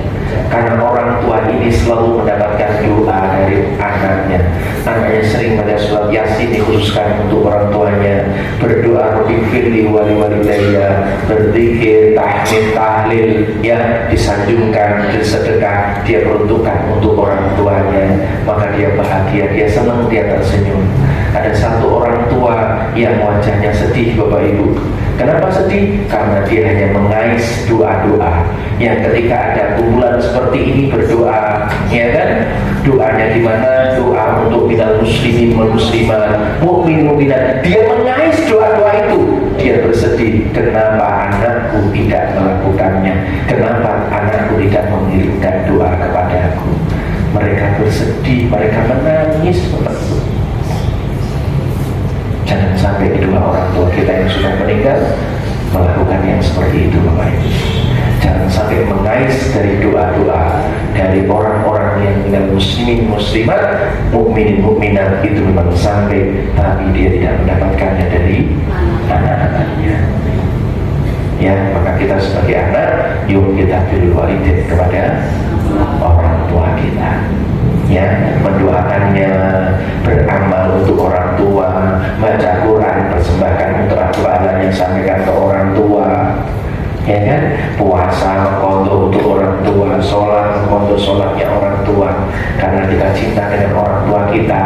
karena orang tua ini selalu mendapatkan doa dari anaknya. Anaknya sering baca surat Yasin, dikhususkan untuk orang tuanya, berdoa Rabbighfirli wa liwalidayya, berzikir, tahmid, tahlil, ya, disanjungkan, bersedekah, dia peruntukkan untuk orang tuanya. Maka dia bahagia, dia senang, dia tersenyum. Ada satu orang tua yang wajahnya sedih Bapak Ibu. Kenapa sedih? Karena dia hanya mengais doa-doa yang ketika ada kumpulan seperti ini berdoa, ya kan? Doanya di mana? Doa untuk minal muslimin wal muslimat, mukmin mukminat. Dia mengais doa-doa itu. Dia bersedih, kenapa anakku tidak melakukannya? Kenapa anakku tidak mengirimkan doa kepadaku? Mereka bersedih, mereka menangis. Jangan sampai kedua orang tua kita yang sudah meninggal melakukan yang seperti itu Bapak Ibu. Jangan sampai mengais dari doa-doa dari orang-orang yang minal muslimin muslimat, mukminin mukminat itu memang sampai, tapi dia tidak mendapatkannya dari anak-anaknya. Ya, maka kita sebagai anak, yuk kita birrul walidain kepada orang tua kita. Ya, mendoakannya, beramal untuk orang tua, baca Quran, persembahkan untuk Al-Quran yang sampaikan ke orang tua, ya kan, puasa mengkondo untuk orang tua, sholat mengkondo sholatnya orang tua, karena kita cinta dengan orang tua kita.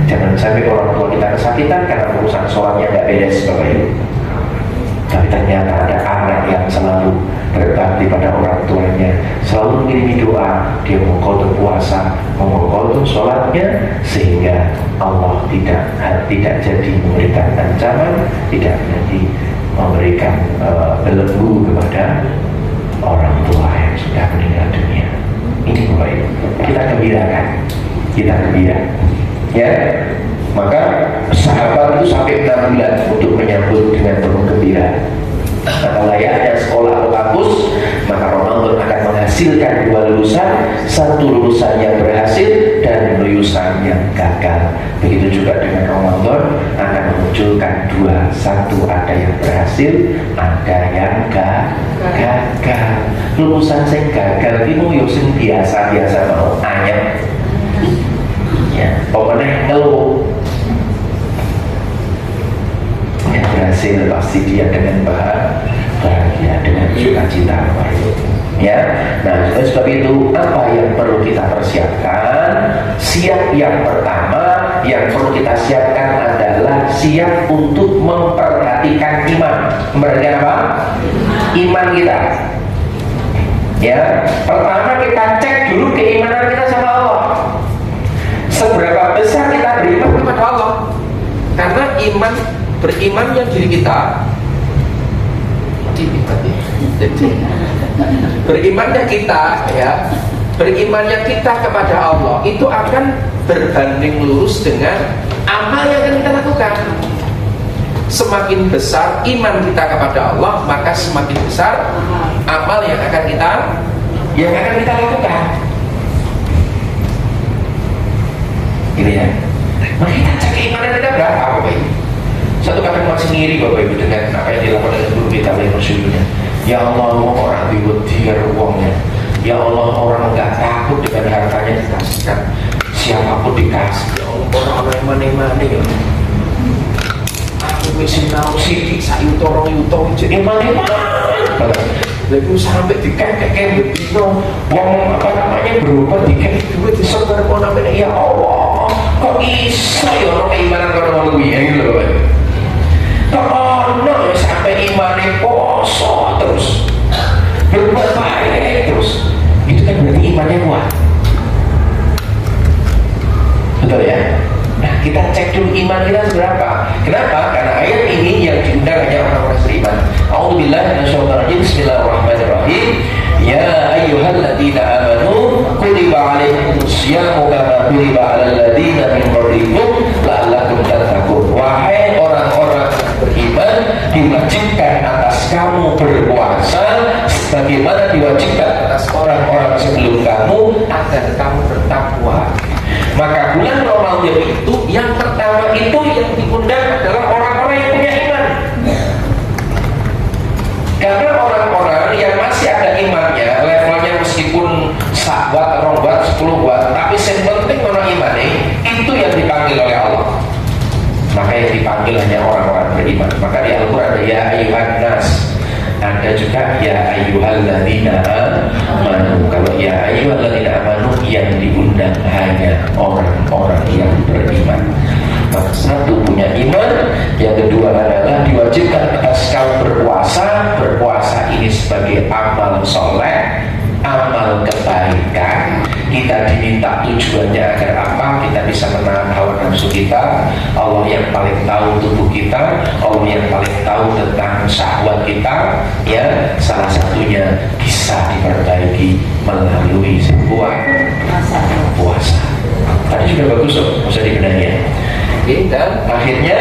Jangan sampai orang tua kita kesakitan karena urusan sholatnya tidak beres Bapak Ibu. Tapi ternyata ada anak yang selalu berbakti pada orang tuanya, selalu mengirimi doa, dia mengkodok puasa, mengkodok sholatnya, sehingga Allah tidak jadi memberikan ancaman, tidak jadi memberikan belenggu kepada orang tua yang sudah meninggal dunia. Ini Bapak Ibu, kita gembirakan, kita gembira, ya. Maka sahabat itu sampai 6 bulan untuk menyambut dengan penuh gembira. Maka layaknya sekolah atau kampus, maka Ramadan akan menghasilkan 2 lulusan, 1 lulusan yang berhasil dan lulusan yang gagal. Begitu juga dengan Ramadan akan memunculkan dua. Satu, ada yang berhasil, ada yang gagal. Lulusan sing gagal itu yo sing biasa-biasa mau anyep. Ya, pokoknya ngeluh. Yang berhasil pasti dia dengan bahagia, dengan sukacita. Ya, nah oleh sebab itu apa yang perlu kita persiapkan? Siap yang pertama yang perlu kita siapkan adalah siap untuk memperhatikan iman. Memperhatikan apa? Iman kita. Ya, pertama kita cek dulu keimanan kita sama Allah. Seberapa besar kita beriman kepada Allah? Karena berimannya diri kita. Berimannya kita, ya, berimannya kita kepada Allah itu akan berbanding lurus dengan amal yang akan kita lakukan. Semakin besar iman kita kepada Allah, maka semakin besar amal yang akan kita lakukan. Gitu ya. Maka kita cek keimanan kita berapa, Bapak Ibu. Satu kadang masih ngiri Bapak Ibu dengan apa yang dilakukan oleh guru kita oleh Rasulullah. Ya Allah, orang diwedi uangnya. Ya Allah, orang nggak takut dengan hartanya dikasihkan. Siapapun dikasih. Ya Allah, orang mana-mana ya. Aku mesin nau sidik sayu torong yutong jadi mana-mana. Lalu sampai dikek-kek begitu. Uang apa namanya berupa dikek duit disebar kok namanya. Ya Allah, kok bisa ya orang keimanan kalau mau gitu loh. Ono sampai imannya poso terus berbuat baik terus, itu kan berarti imannya kuat, betul ya? Nah kita cek dulu iman kita seberapa. Kenapa? Karena ayat ini yang diundang hanya orang-orang beriman. A'udzubillahi minasyaitonirrajim. Bismillahirrahmanirrahim. Ya ayyuhalladzina amanu kutiba alaikumus syamu kama kutiba alal ladzina min qablikum la'allakum tattaqun. Wahai orang-orang beriman, diwajibkan atas kamu berpuasa sebagaimana diwajibkan atas orang-orang sebelum kamu agar kamu bertakwa. Maka bulan Ramadan itu yang pertama itu yang diundang adalah orang-orang yang punya iman. Karena orang-orang yang masih ada imannya, levelnya meskipun 1 watt, 2 watt, 10 watt, tapi yang penting orang imannya itu yang dipanggil oleh Allah. Maka yang dipanggil hanya orang-orang beriman. Maka di Al-Quran ada ya ayyuhan nas, ada juga ya ayyuhalladzina amanu. Kalau ya ayyuhalladzina amanu yang diundang hanya orang-orang yang beriman. Maka satu punya iman, yang kedua adalah diwajibkan atas kaum berpuasa. Berpuasa ini sebagai amal soleh, amal kebaikan. Kita diminta tujuannya agar apa? Kita bisa menahan hawa nafsu kita. Allah yang paling tahu tubuh kita, Allah yang paling tahu tentang syahwat kita. Ya, salah satunya bisa diperbaiki melalui sebuah puasa. Tadi juga bagus loh, bisa dibenahi ya. Dan akhirnya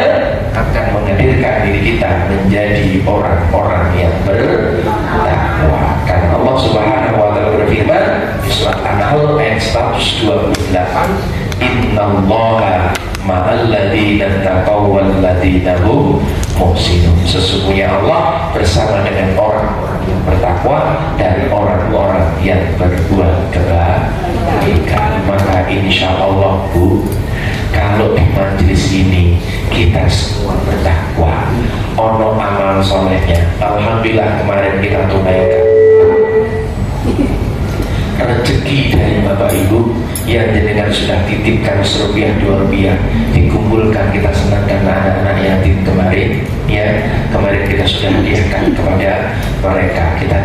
akan menghadirkan diri kita menjadi orang-orang yang bertakwa. Karena Allah Subhanahu wa taala berfirman di surat An-Nahl ayat 128, Innallaha ma'al ladzina taqaw wal ladzina hum muhsinun. Sesungguhnya Allah bersama dengan orang-orang yang bertakwa dan orang-orang yang berbuat kebaikan. Maka insya Allah Bu, kalau di majelis ini kita semua bertakwa, ono amal solehnya, alhamdulillah kemarin kita tunaikan rezeki dari Bapak Ibu yang jenengan sudah titipkan Rp1, Rp2 dikumpulkan, kita senang karena anak-anak yatim kemarin ya, kemarin kita sudah hadiahkan kepada mereka. Kita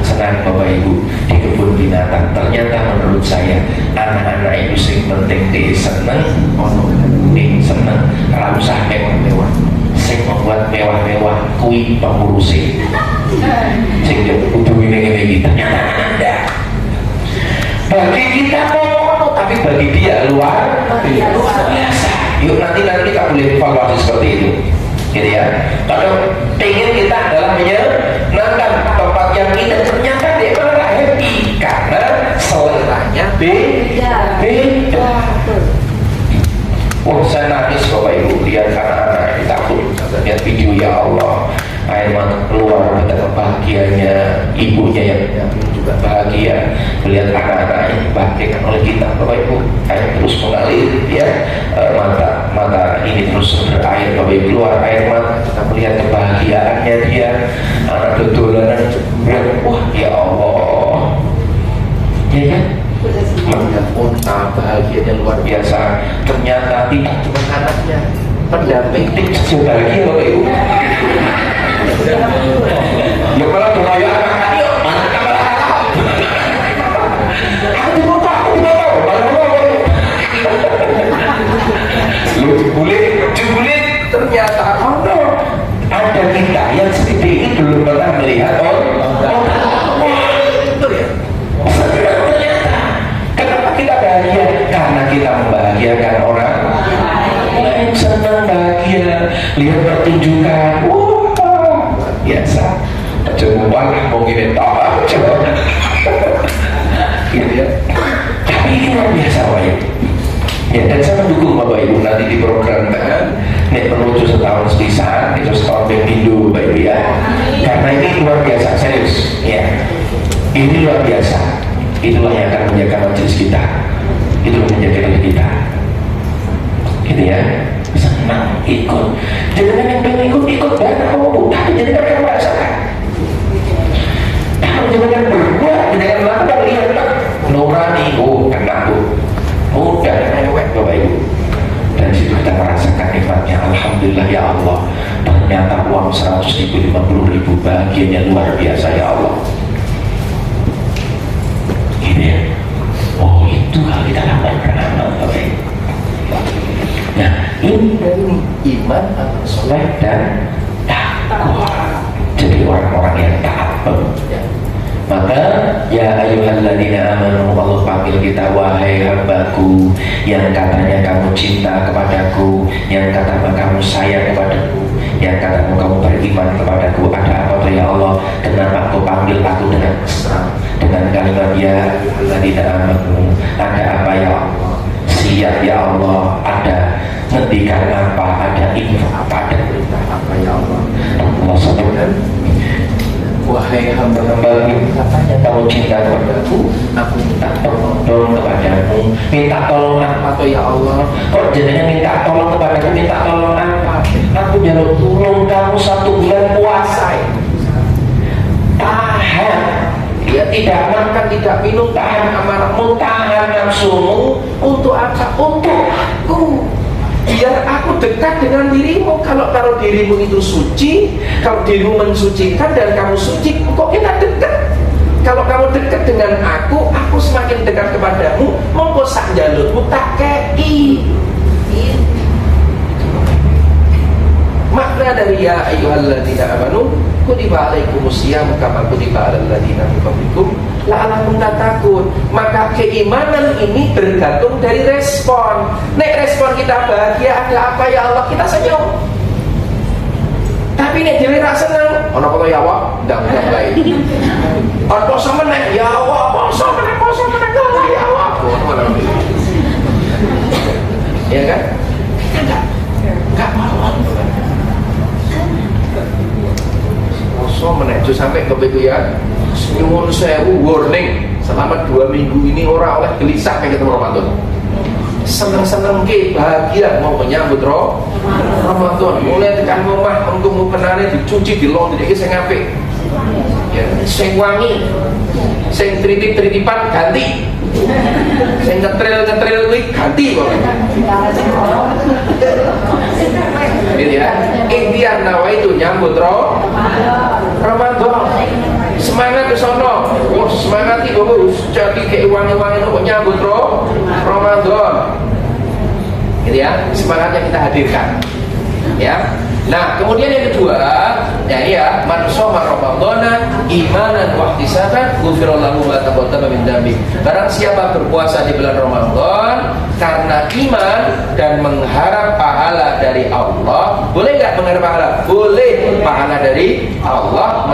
senang Bapak Ibu di kebun binatang. Ternyata menurut saya anak-anak itu sing penting di seneng ono ning seneng ra usah mewah-mewah. Sing membuat mewah-mewah kui pengurusi sing kudu ngene iki ternyata Anda. Bagi kita mau, tapi bagi dia luar biasa. Yuk nanti kita boleh evaluasi seperti itu, gitu ya. Kalau pengen kita adalah menyenangkan tempat yang ini, ternyata dia malah happy karena seleranya beda. Wah, saya nangis Bapak Ibu lihat anak-anak takut ibunya yang juga bahagia melihat anak-anak yang dibahagiakan oleh kita. Bapak Ibu, air terus mengalir ya, mata ini terus berair. Bapak Ibu, keluar air mata, kita melihat kebahagiaannya dia, anak dodolanan jebret. Wah ya Allah, ya kan, melihat unta bahagianya luar biasa. Ternyata tidak cuma anaknya, pendamping tim juga bahagia Bapak Ibu. Ya kalau terlalu anak yuk, mana kamar aku lupa, lu dibulit, ternyata ada kita yang seperti ini belum pernah melihat betul ya. Ternyata kenapa kita bahagia? Karena kita membahagiakan orang lain, senang bahagia, lihat pertunjukan, biasa. Coba mau gini tahu coba gitu ya. Tapi ini luar biasa Bapak Ibu ya, dan saya mendukung Bapak Ibu nanti di program kan nek menuju setahun sepisan itu setahun pemilu Bapak Ibu ya, karena ini luar biasa, serius ya, ini luar biasa. Itulah yang akan menjaga majelis kita, itulah menjaga diri kita gitu ya. Senang ikut, jangan yang pengen ikut banyak kamu, tapi jangan akan merasakan. Jangan berbuat, jangan melakukan, lihat Pak nurani, kena udah mewek Bapak Ibu. Dan situ kita merasakan nikmatnya. Alhamdulillah ya Allah, ternyata uang 100.000, 50.000 bahagianya luar biasa ya Allah. Gini ya, itu kalau kita lakukan beramal Bapak Ibu. Nah ini iman, soleh dan takwa. Jadi orang-orang yang taat ya. Maka ya ayyuhalladzina amanu, Allah panggil kita, wahai hambaku yang katanya kamu cinta kepadaku, yang katanya kamu sayang kepadaku, yang katanya kamu beriman kepadaku. Ada apa ya Allah? Kenapa kau panggil aku dengan mesra, dengan kalimat ya ayyuhalladzina amanu? Ada apa ya Allah? Siap ya Allah, ada ngendikan apa, ada info apa, ada perintah apa ya Allah? Allah sebutkan, wahai hamba-hamba, katanya kamu cinta kepadaku, aku minta tolong kepadamu. Minta tolong apa tuh ya Allah? Kok jadinya minta tolong kepadaku? Minta tolong apa? Aku jalur tolong kamu 1 bulan puasa, tahan ya, tidak makan, tidak minum, tahan amarahmu, tahan nafsumu. Untuk apa? Untukku, biar aku dekat dengan dirimu. Kalau dirimu itu suci, kalau dirimu mensucikan dan kamu suci, kok kita dekat. Kalau kamu dekat dengan aku semakin dekat kepadamu. Mongko sak jalurmu tak kei. Makna dari ya ayyuhalladzina amanu kutiba alaikumusiyam kama kutiba alal ladzina min qablikum la'allakum tattaqun. Maka keimanan ini bergantung dari respon. Nek respon kita bahagia, ada apa ya Allah, kita senyum. Tapi nek dhewe ra seneng, ana apa ya Allah, ndang bae. Ana poso meneh, ya Allah, poso meneh ya Allah. Ya kan? Enggak mau. Poso menejo sampai ke ya, nyuwun sewu warning, selama 2 minggu ini orang oleh gelisah kayak ketemu Ramadan. Seneng-seneng ke bahagia mau menyambut Ramadan. Mulai tekan omah engko kenane dicuci dilong iki sing apik. Ya, sing wangi, sing tritip-tritipan ganti. Sing ngetril kuwi ganti kok. Gitu ya. Intian nawa itu nyambut Ramadan. Semangat ke sono. Oh, semangat iki bagus. Jadi kayak wangi-wangi kok nyambut Ramadan. Gitu ya. Semangatnya kita hadirkan. Ya. Nah, kemudian yang kedua, ya man shoma ramadhana imanan wa ihtisaban ghufira lahu ma taqaddama min dzambi. Barang siapa berpuasa di bulan Ramadan karena iman dan mengharap pahala dari Allah, boleh enggak mengharap pahala? Boleh pahala dari Allah,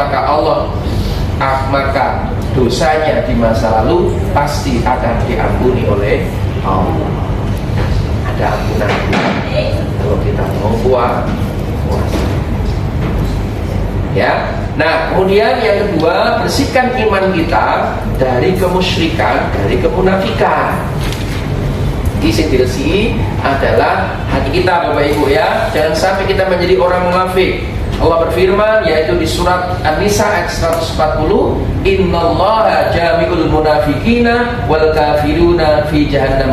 maka dosanya di masa lalu pasti akan diampuni oleh Allah. Ada ampunan kalau kita mau puasa. Ya. Nah, kemudian yang kedua, bersihkan iman kita dari kemusyrikan, dari kemunafikan. Isi dirsi adalah hati kita, Bapak Ibu ya. Jangan sampai kita menjadi orang munafik. Allah berfirman, yaitu di surat An-Nisa ayat 140, innallaha jami'ul munafiqina wal kafiruna fi jahannam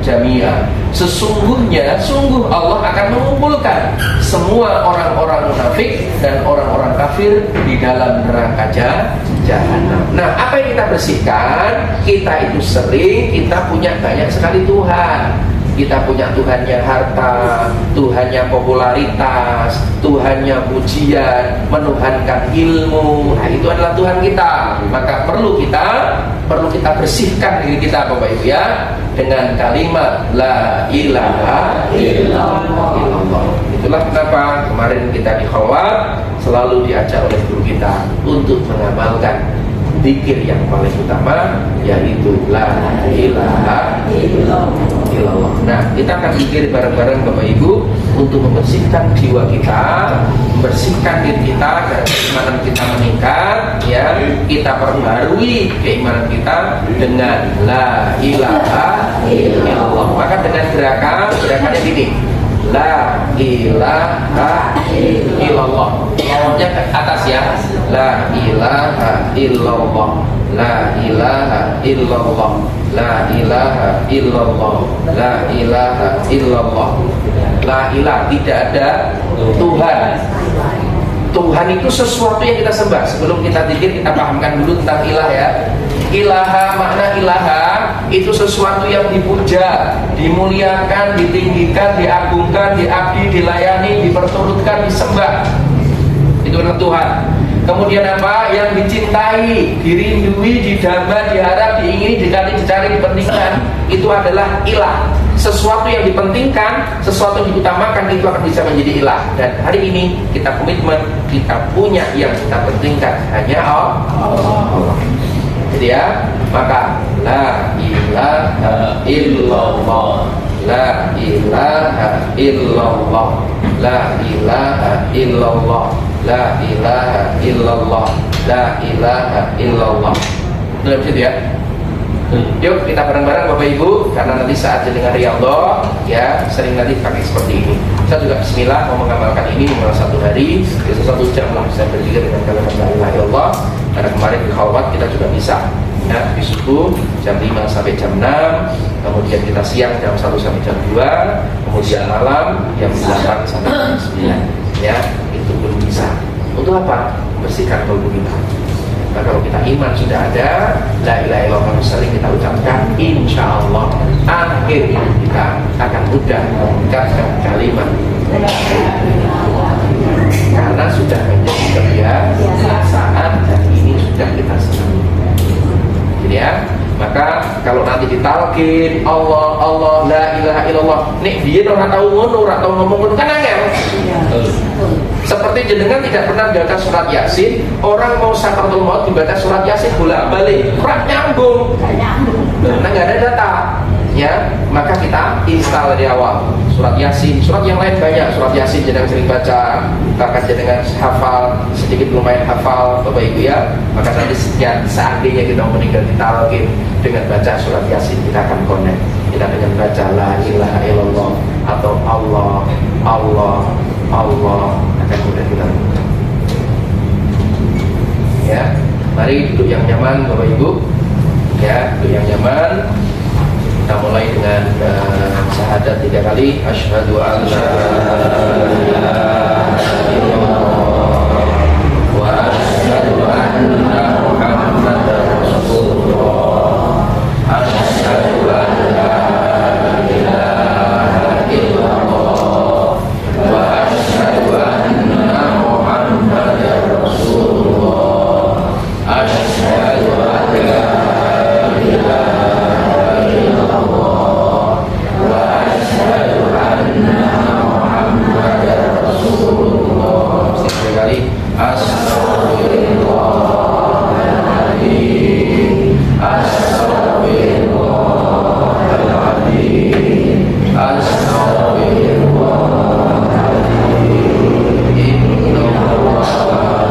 jami'a. Sesungguhnya, sungguh Allah akan mengumpulkan semua orang-orang munafik dan orang-orang kafir di dalam neraka jahanam. Nah, apa yang kita bersihkan? Kita itu sering, kita punya banyak sekali Tuhan. Kita punya Tuhannya harta, Tuhannya popularitas, Tuhannya pujian, menuhankan ilmu. Nah, itu adalah Tuhan kita. Maka perlu kita bersihkan diri kita, Bapak Ibu ya, dengan kalimat la ilaha illallah. Itulah kenapa kemarin kita di khalwat selalu diajak oleh guru kita untuk mengamalkan zikir yang paling utama, yaitu la ilaha illallah. Nah, kita akan zikir bareng-bareng Bapak Ibu untuk membersihkan jiwa kita, membersihkan diri kita dan keimanan kita meningkat ya. Kita perbarui keimanan kita dengan la ilaha illallah. Maka dengan gerakannya gini, la ilaha illallah. Ngomongnya ke atas ya. La ilaha illallah. La ilaha illallah. La ilaha illallah. La ilaha illallah. La ilaha, tidak ada Tuhan. Tuhan itu sesuatu yang kita sembah. Sebelum kita zikir, kita pahamkan dulu tentang ilah ya. Ilaha, makna ilaha itu sesuatu yang dipuja, dimuliakan, ditinggikan, diagungkan, diabdi, dilayani, diperturutkan, disembah. Itu adalah Tuhan. Kemudian apa? Yang dicintai, dirindui, didamba, diharap, diingini, dicari, dipentingkan. Itu adalah ilah. Sesuatu yang dipentingkan, sesuatu yang diutamakan, itu akan bisa menjadi ilah. Dan hari ini kita komitmen, kita punya yang kita pentingkan hanya Allah. Jadi ya, maka la ilaha illallah, la ilaha illallah, la ilaha illallah, la ilaha illallah, la ilaha illallah. Dalam situ ya. Yuk kita bareng-bareng Bapak Ibu, karena nanti saat dengar riyadhah ya sering nanti pakai seperti ini. Saya juga bismillah mau mengamalkan ini mulai 1 hari, bisa 1 jam lah saya berzikir dengan kalimat la ilaha illallah. Karena kemarin di khalwat kita juga bisa ya, di subuh jam 5 sampai jam 6, kemudian kita siang jam 1 sampai jam 2, kemudian malam jam 8 sampai jam 9 ya, itu pun bisa. Untuk apa? Membersihkan kalbu kita. Nah, kalau kita iman sudah ada, la ilaha illallah sering kita ucapkan, insya Allah akhir kita akan mudah mengucapkan kalimat karena sudah menjadi kebiasaan dan ini sudah kita senang. Jadi ya, maka kalau nanti ditalkin Allah la ilaha illallah, nek dia ora tau ngono, ora tau ngomong ngono kan angel. Seperti jenengan tidak pernah baca surat Yasin, orang mau sakaratul maut dibaca surat Yasin bolak-balik, kurang nyambung. Karena nggak ada data, ya. Maka kita install dari awal surat Yasin. Surat yang lain banyak, surat Yasin jenengan sering baca, bahkan jenengan hafal, sedikit lumayan hafal, Bapak Ibu ya. Maka nanti seandainya kita meninggal ditalkin dengan baca surat Yasin, kita akan connect. Kita dengan baca la ilaha illallah atau Allah akan mudah kita lakukan. Ya, mari duduk yang nyaman Bapak Ibu. Ya, duduk yang nyaman. Kita mulai dengan syahadat 3 kali. Asyhadu an la ilaha illallah wa asyhadu anna Muhammadar Rasulullah. Asyhadu an la ilaha illallah wa asyhadu anna Muhammadar Rasulullah. Asyhadu an la ilaha illallah wa asyhadu anna Muhammadar Rasulullah. Sekali astagfirullahaladzim, astagfirullahaladzim, astagfirullahaladzim. Innallaha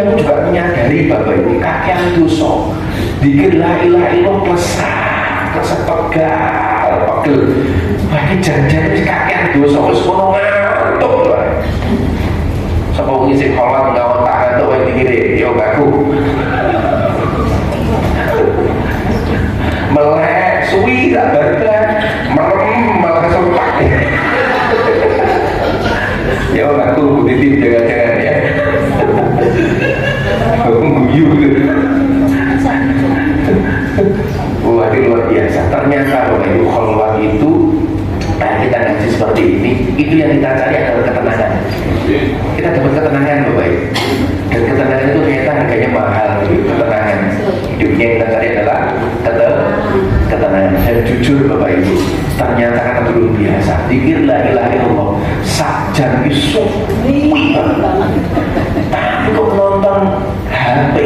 aku juga menyadari Bapak Ibu kakean dosa. Dikir la ilaha illallah klesat pegel. Wah iki jangan kakean dosa wis ngono ngantuk lho. Sapa wong sing kholat ngawon tak ngantuk wae dikire yo baku. Melek suwi tak bareng merem malah kesempak. Ya aku titip jangan ya. Aku guyu gitu. Wah ini luar biasa. Ternyata Bapak Ibu kholwat itu kita ngaji seperti ini, itu yang kita cari adalah ketenangan. Kita dapat ketenangan Bapak Ibu. Dan ketenangan itu ternyata harganya mahal. Ketenangan hidupnya yang kita cari adalah ketenangan. Dan jujur Bapak Ibu, ternyata kata belum biasa. Dikir la ilaha illallah sajan isu tapi kok nonton HP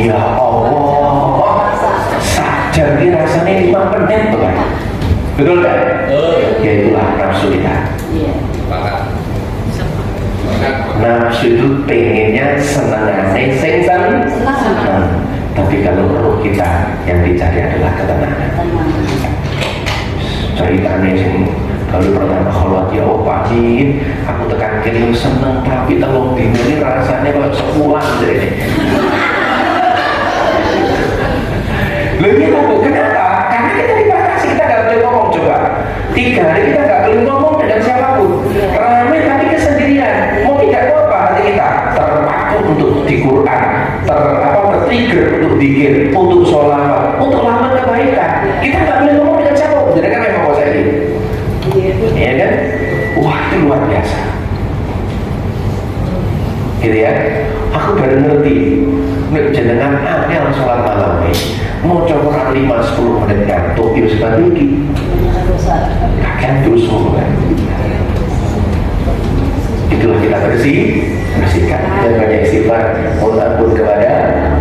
ya Allah sajan ini rasanya 5 menit Bapak. Betul kan? Ya itulah nafsu kita. Nafsu itu pengennya senang-senang senang. Tapi kalau roh kita yang dicari adalah ketenangan. Ceritanya sing kalau pertama kholwat ya Pak Jin, aku tekan kiri seneng tapi telung dino ini rasanya kalau sepuan jadi. Lebih tahu kenapa? Karena kita dibatasi, kita nggak boleh ngomong coba. 3 hari kita nggak boleh ngomong dengan siapapun. Ramai tapi kesendirian. Mau tidak mau apa hati kita terpaku untuk di Quran, tertrigger untuk zikir, untuk sholawat, untuk lama kebaikan. Kita nggak boleh ngomong dengan siapapun. Jadi kan memang mau saya ini. Iya kan? Wah itu luar biasa. Gitu ya. Aku baru ngerti. Nek jenengan angel sholat malam ini. Mau coba 5-10 menit ngantuk ya sebab iki. Kakek dosa kan. Itulah kita bersihkan dan banyak istighfar mohon ampun kepada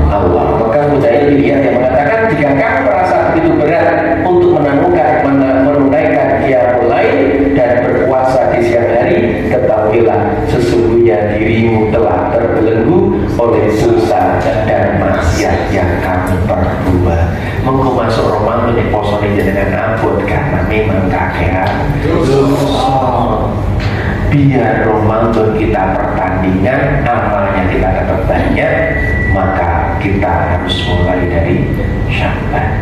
Allah. Maka Mujahid yang mengatakan jika kamu merasa begitu berat untuk menunaikan qiyamul lail dan berpuasa di siang hari, ketahuilah sesungguhnya dirimu telah terbelenggu oleh dosa dan maksiat yang kamu perbuat. Mengko masuk Ramadan di poso ini dengan ampun karena memang kakean dosa. Biar Ramadan kita pertandingan, amalnya kita dapat banyak, maka kita harus mulai dari Sya'ban.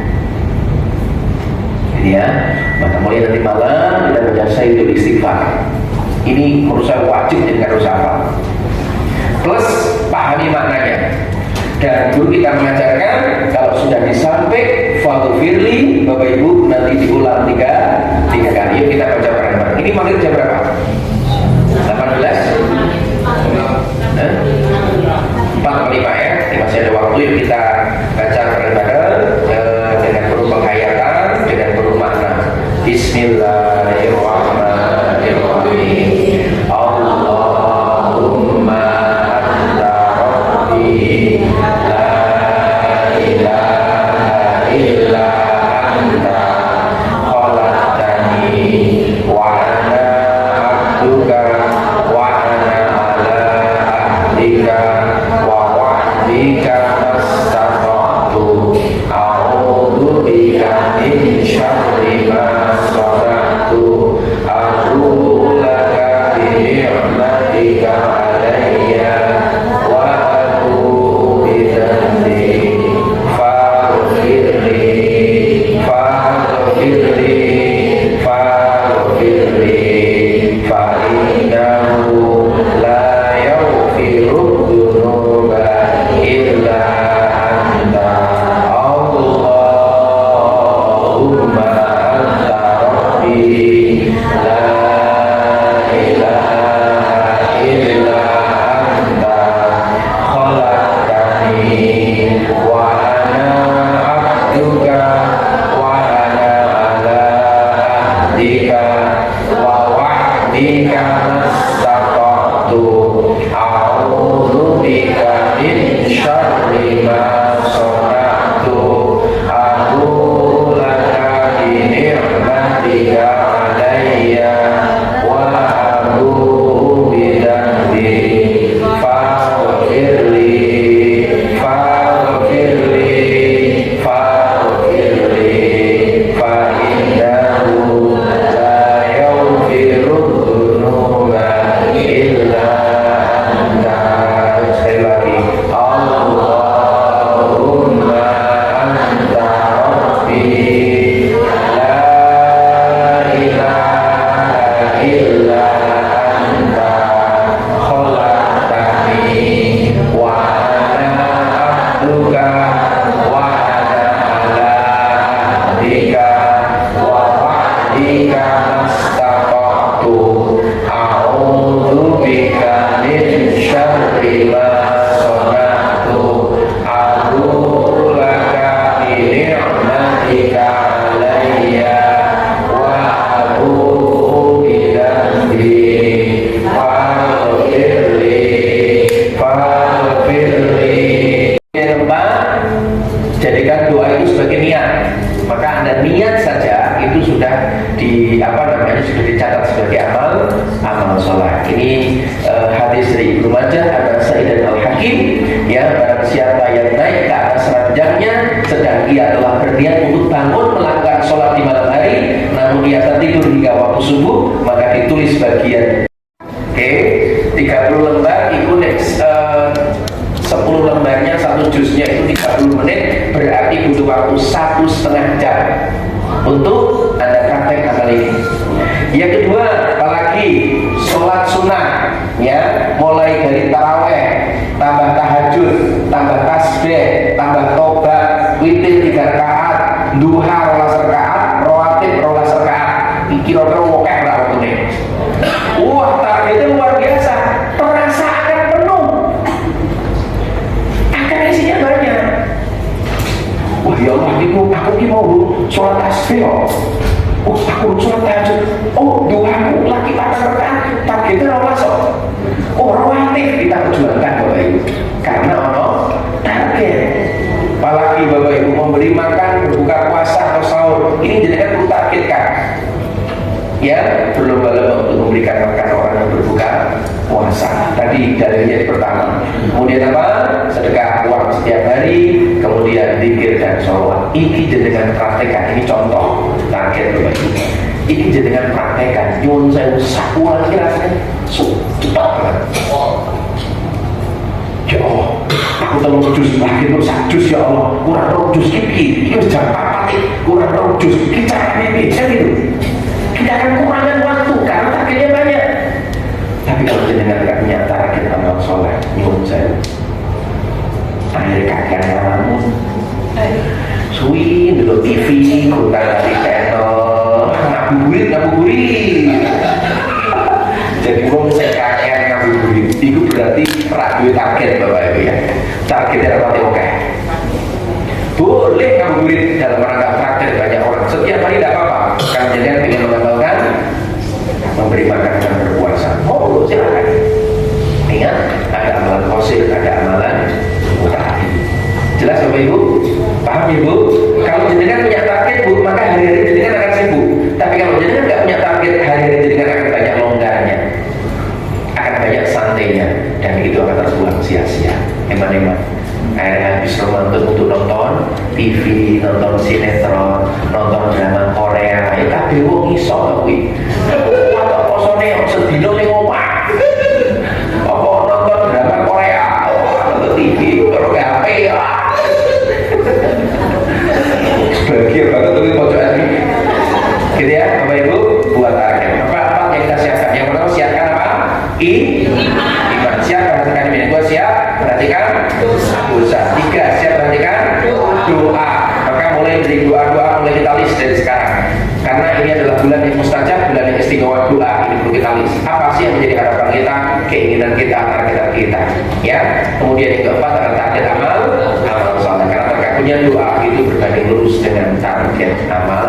Jadi ya, maka mulai nanti malam kita baca Sayyidul Istighfar. Ini menurut saya wajib dan harus hafal. Plus pahami maknanya. Dan guru kita mengajarkan kalau sudah disampai faghfirli, Bapak Ibu nanti diulang 3 kali. Yuk kita baca bareng-bareng. Ini maghrib jam berapa? 18? 4:45 ya. Ini masih ada waktu. Yuk kita baca bareng-bareng dengan penuh penghayatan, dengan penuh makna. Bismillahirrahmanirrahim. Allahumma anta rabbi la ilaha illa anta khalaqtani wa ana abduka wa ana ala ahdika wa wa'dika mastata'tu a'udzu bika min syarri ma sana'tu a'udzu laka bi ni'matika 'alayya wa a'udzu bi dzambi faghfirli fa innahu la yaghfiru dzunuba illa anta. Allahumma jadikan doa itu sebagai niat. Maka Anda niat saja itu sudah sudah dicatat sebagai amal sholat. Ini hadis dari Ibnu Majah, Abu Sa'id dan Al-Hakim, ya, barang siapa yang naik ke atas ranjangnya sedang ia telah berniat untuk bangun melakukan sholat di malam hari, namun ia tertidur hingga waktu subuh, maka ditulis bagian 30 lembar itu 10 lembarnya, 1 jusnya itu 30 menit, berarti butuh waktu 1,5 jam untuk Anda praktek amal ini. Yang kedua, apalagi sholat sunnah, ya, mulai dari taraweh, tambah tahajud, tambah tasbih, tambah tobat, witir 3 rakaat, duha 12 rakaat, rawatib 12 rakaat. Kira-kira wakil lah waktu ini. Wah, targetnya luar biasa, terasa akan penuh, akan isinya banyak. Wah ya Allah, aku mau sholat tasbih, aku sholat tahajud, doaku lagi 4 rakaat, targetnya masuk. Rawatib kita perjuangkan Bapak Ibu, karena target. Apalagi Bapak Ibu memberi makan, berbuka puasa atau sahur, ini jadikan perlu targetkan, ya, berlomba-lomba untuk memberikan makan orang yang berbuka puasa. Tadi dalilnya pertama. Kemudian apa? Sedekah uang setiap hari, kemudian zikir dan sholawat. Ini jenengan praktekan. Ini contoh target Bapak Ibu. Ini jenengan praktekan. Nyuwun saya sakuan rasanya cepat banget. Ya Allah, aku telung jus lagi untuk 1 jus, ya Allah, kurang 2 jus ini jam 4 kurang 2 jus, kita ini bisa gitu. Kita akan kurangkan waktu karena targetnya banyak. Tapi kalau jenengan nggak punya target amal soleh, nyuwun saya, akhirnya kakek ngalamun suwi dulu TV, kurang dari channel, ngabuburit. Jadi kalau saya kakek ngabuburit, itu berarti radio target Bapak Ibu, ya. Targetnya berarti oke. Boleh ngabuburit dalam rangka praktek banyak orang. Setiap hari tidak apa-apa. Kan jenengan ingin mengamalkan memberi makan dan berpuasa. Silakan. Ingat, ada amalan qasid, ada amalan mutaati. Jelas Bapak Ibu? Paham Ibu? Kalau jenengan punya target, Bu, maka hari-hari jenengan akan sibuk. Tapi kalau jenengan nggak punya target, hari-hari jenengan akan banyak longgarnya, akan banyak santainya, dan itu akan terbuang sia-sia. Eman-eman. Akhirnya habis Ramadan untuk nonton TV, nonton sinetron, nonton drama Korea, ya kabeh wong iso kuwi. Apa posone sedina ning omah. Apa nonton drama Korea, nonton TV, karo HP ya. Bahagia banget tuh pojokan ini. Gitu ya, Bapak Ibu, buat target. Apa yang kita siapkan? Yang pertama siapkan apa? Iman. Siap perhatikan ini. Gua siap perhatikan dosa. 3, siap perhatikan doa. Maka mulai dari doa-doa mulai kita list dari sekarang. Karena ini adalah bulan yang mustajab, bulan yang istimewa doa. Ini perlu kita list. Apa sih yang menjadi harapan kita, keinginan kita, target kita? Ya. Kemudian yang keempat adalah target amal soleh. Karena terkadangnya doa itu berbanding lurus dengan target amal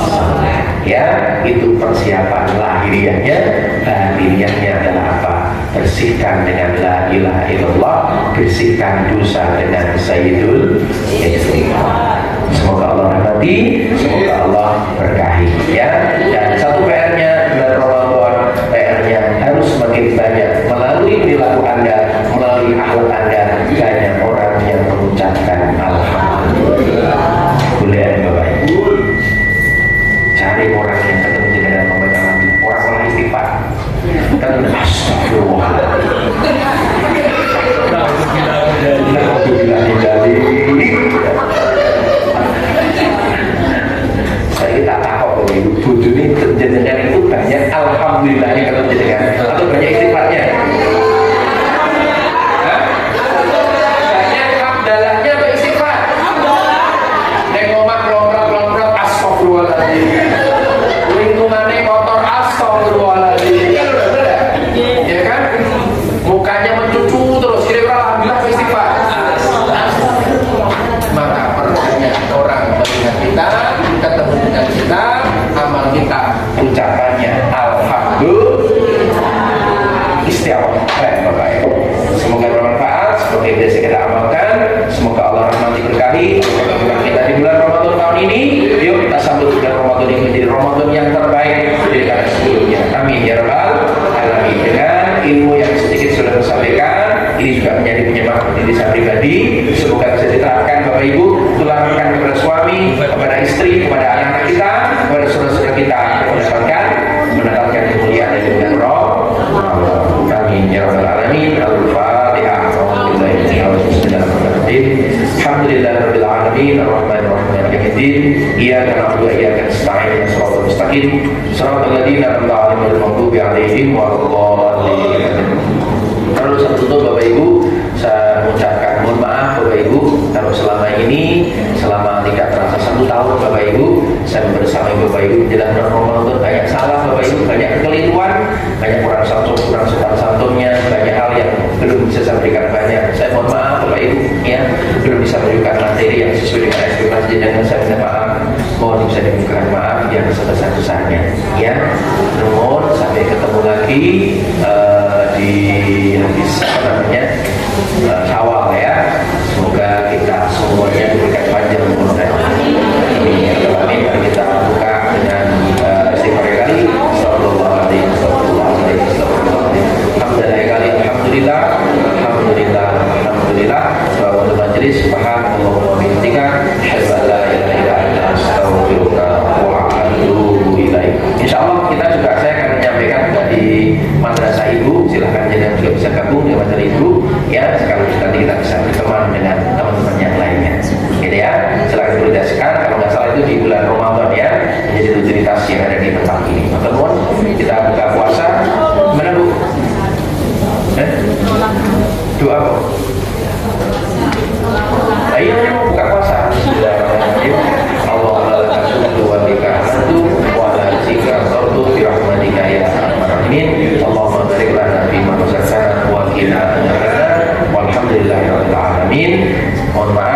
soleh. Ya, itu persiapan lahiriahnya. Lahiriahnya adalah apa? Bersihkan dengan la ilaha illallah, bersihkan dosa dengan sayyidul istighfar. Semoga Allah rahmati, semoga Allah berkahi, ya. Dan satu PR-nya bulan Ramadan, PR-nya harus semakin banyak melalui perilaku Anda, melalui akhlak Anda, banyak orang yang mengucapkan alhamdulillah. Boleh Bapak Ibu cari orang yang ketemu dengan membaca alhamdulillah, orang istighfar. Kan saya tak tahu kalau ibu bujuni jenengan itu banyak alhamdulillahnya kalau jenengan atau banyak istighfarnya. Banyak hamdalahnya atau istighfar. Nek ngomong lompat astagfirullahaladzim, lingkungannya kotor astagfirullahaladzim. Ya kan? Mukanya mencucu terus kira-kira alhamdulillah istighfar. ini juga menjadi penyemangat diri saya pribadi. Semoga bisa diterapkan Bapak Ibu, tularkan kepada suami, kepada istri, kepada anak-anak kita, kepada saudara-saudara kita, mendapatkan kemuliaan dari bulan Roh. Amin ya rabbal alamin. Al-Fatihah. Alhamdulillahirabbil alamin arrahmanir rahim maliki yaumiddin iyyaka na'budu wa iyyaka nasta'in shiratal mustaqim shiratal ladzina an'amta 'alaihim ghairil maghdubi 'alaihim waladdallin. Lalu saya tutup Bapak Ibu, saya mengucapkan mohon maaf Bapak Ibu kalau selama ini, selama tidak terasa 1 tahun Bapak Ibu saya bersama Bapak Ibu di dalam Ramadan banyak salah Bapak Ibu, banyak kekeliruan, banyak kurang sopan santunnya, banyak hal yang belum bisa saya berikan banyak. Saya mohon maaf Bapak Ibu ya, belum bisa memberikan materi yang sesuai dengan ekspektasi, dan saya minta maaf, mohon bisa diberikan maaf yang sebesar-besarnya ya. Mohon sampai ketemu lagi di hadis Syawal ya. Semoga kita semuanya diberikan panjang umur dan amin. Mari kita buka dengan istighfar kali. Sallallahu alaihi wasallam. Alhamdulillah. Bahwa untuk majelis subhanallah wa bihamdika asyhadu an la ilaha illa anta astaghfiruka wa atubu ilaik. Insyaallah kita juga saya akan menyampaikan dari madrasah ibu, silahkan yang juga bisa gabung dengan madrasah ibu ya, sekaligus nanti kita bisa berteman dengan teman-teman yang lainnya gitu ya. Silahkan berdasarkan, kalau nggak salah itu di bulan Ramadan ya, jadi rutinitas yang ada di tempat ini. Teman-teman kita buka puasa mana Bu? Doa apa? Ayo mau buka puasa. Allahumma lakal hamdu wa bika hamdu wa la zikra sardu bi rahmatika ya arhamar rahimin. Allahumma barik lana fi ma razaqtana wa qina adzabannar. Walhamdulillahirabbil alamin. Mohon maaf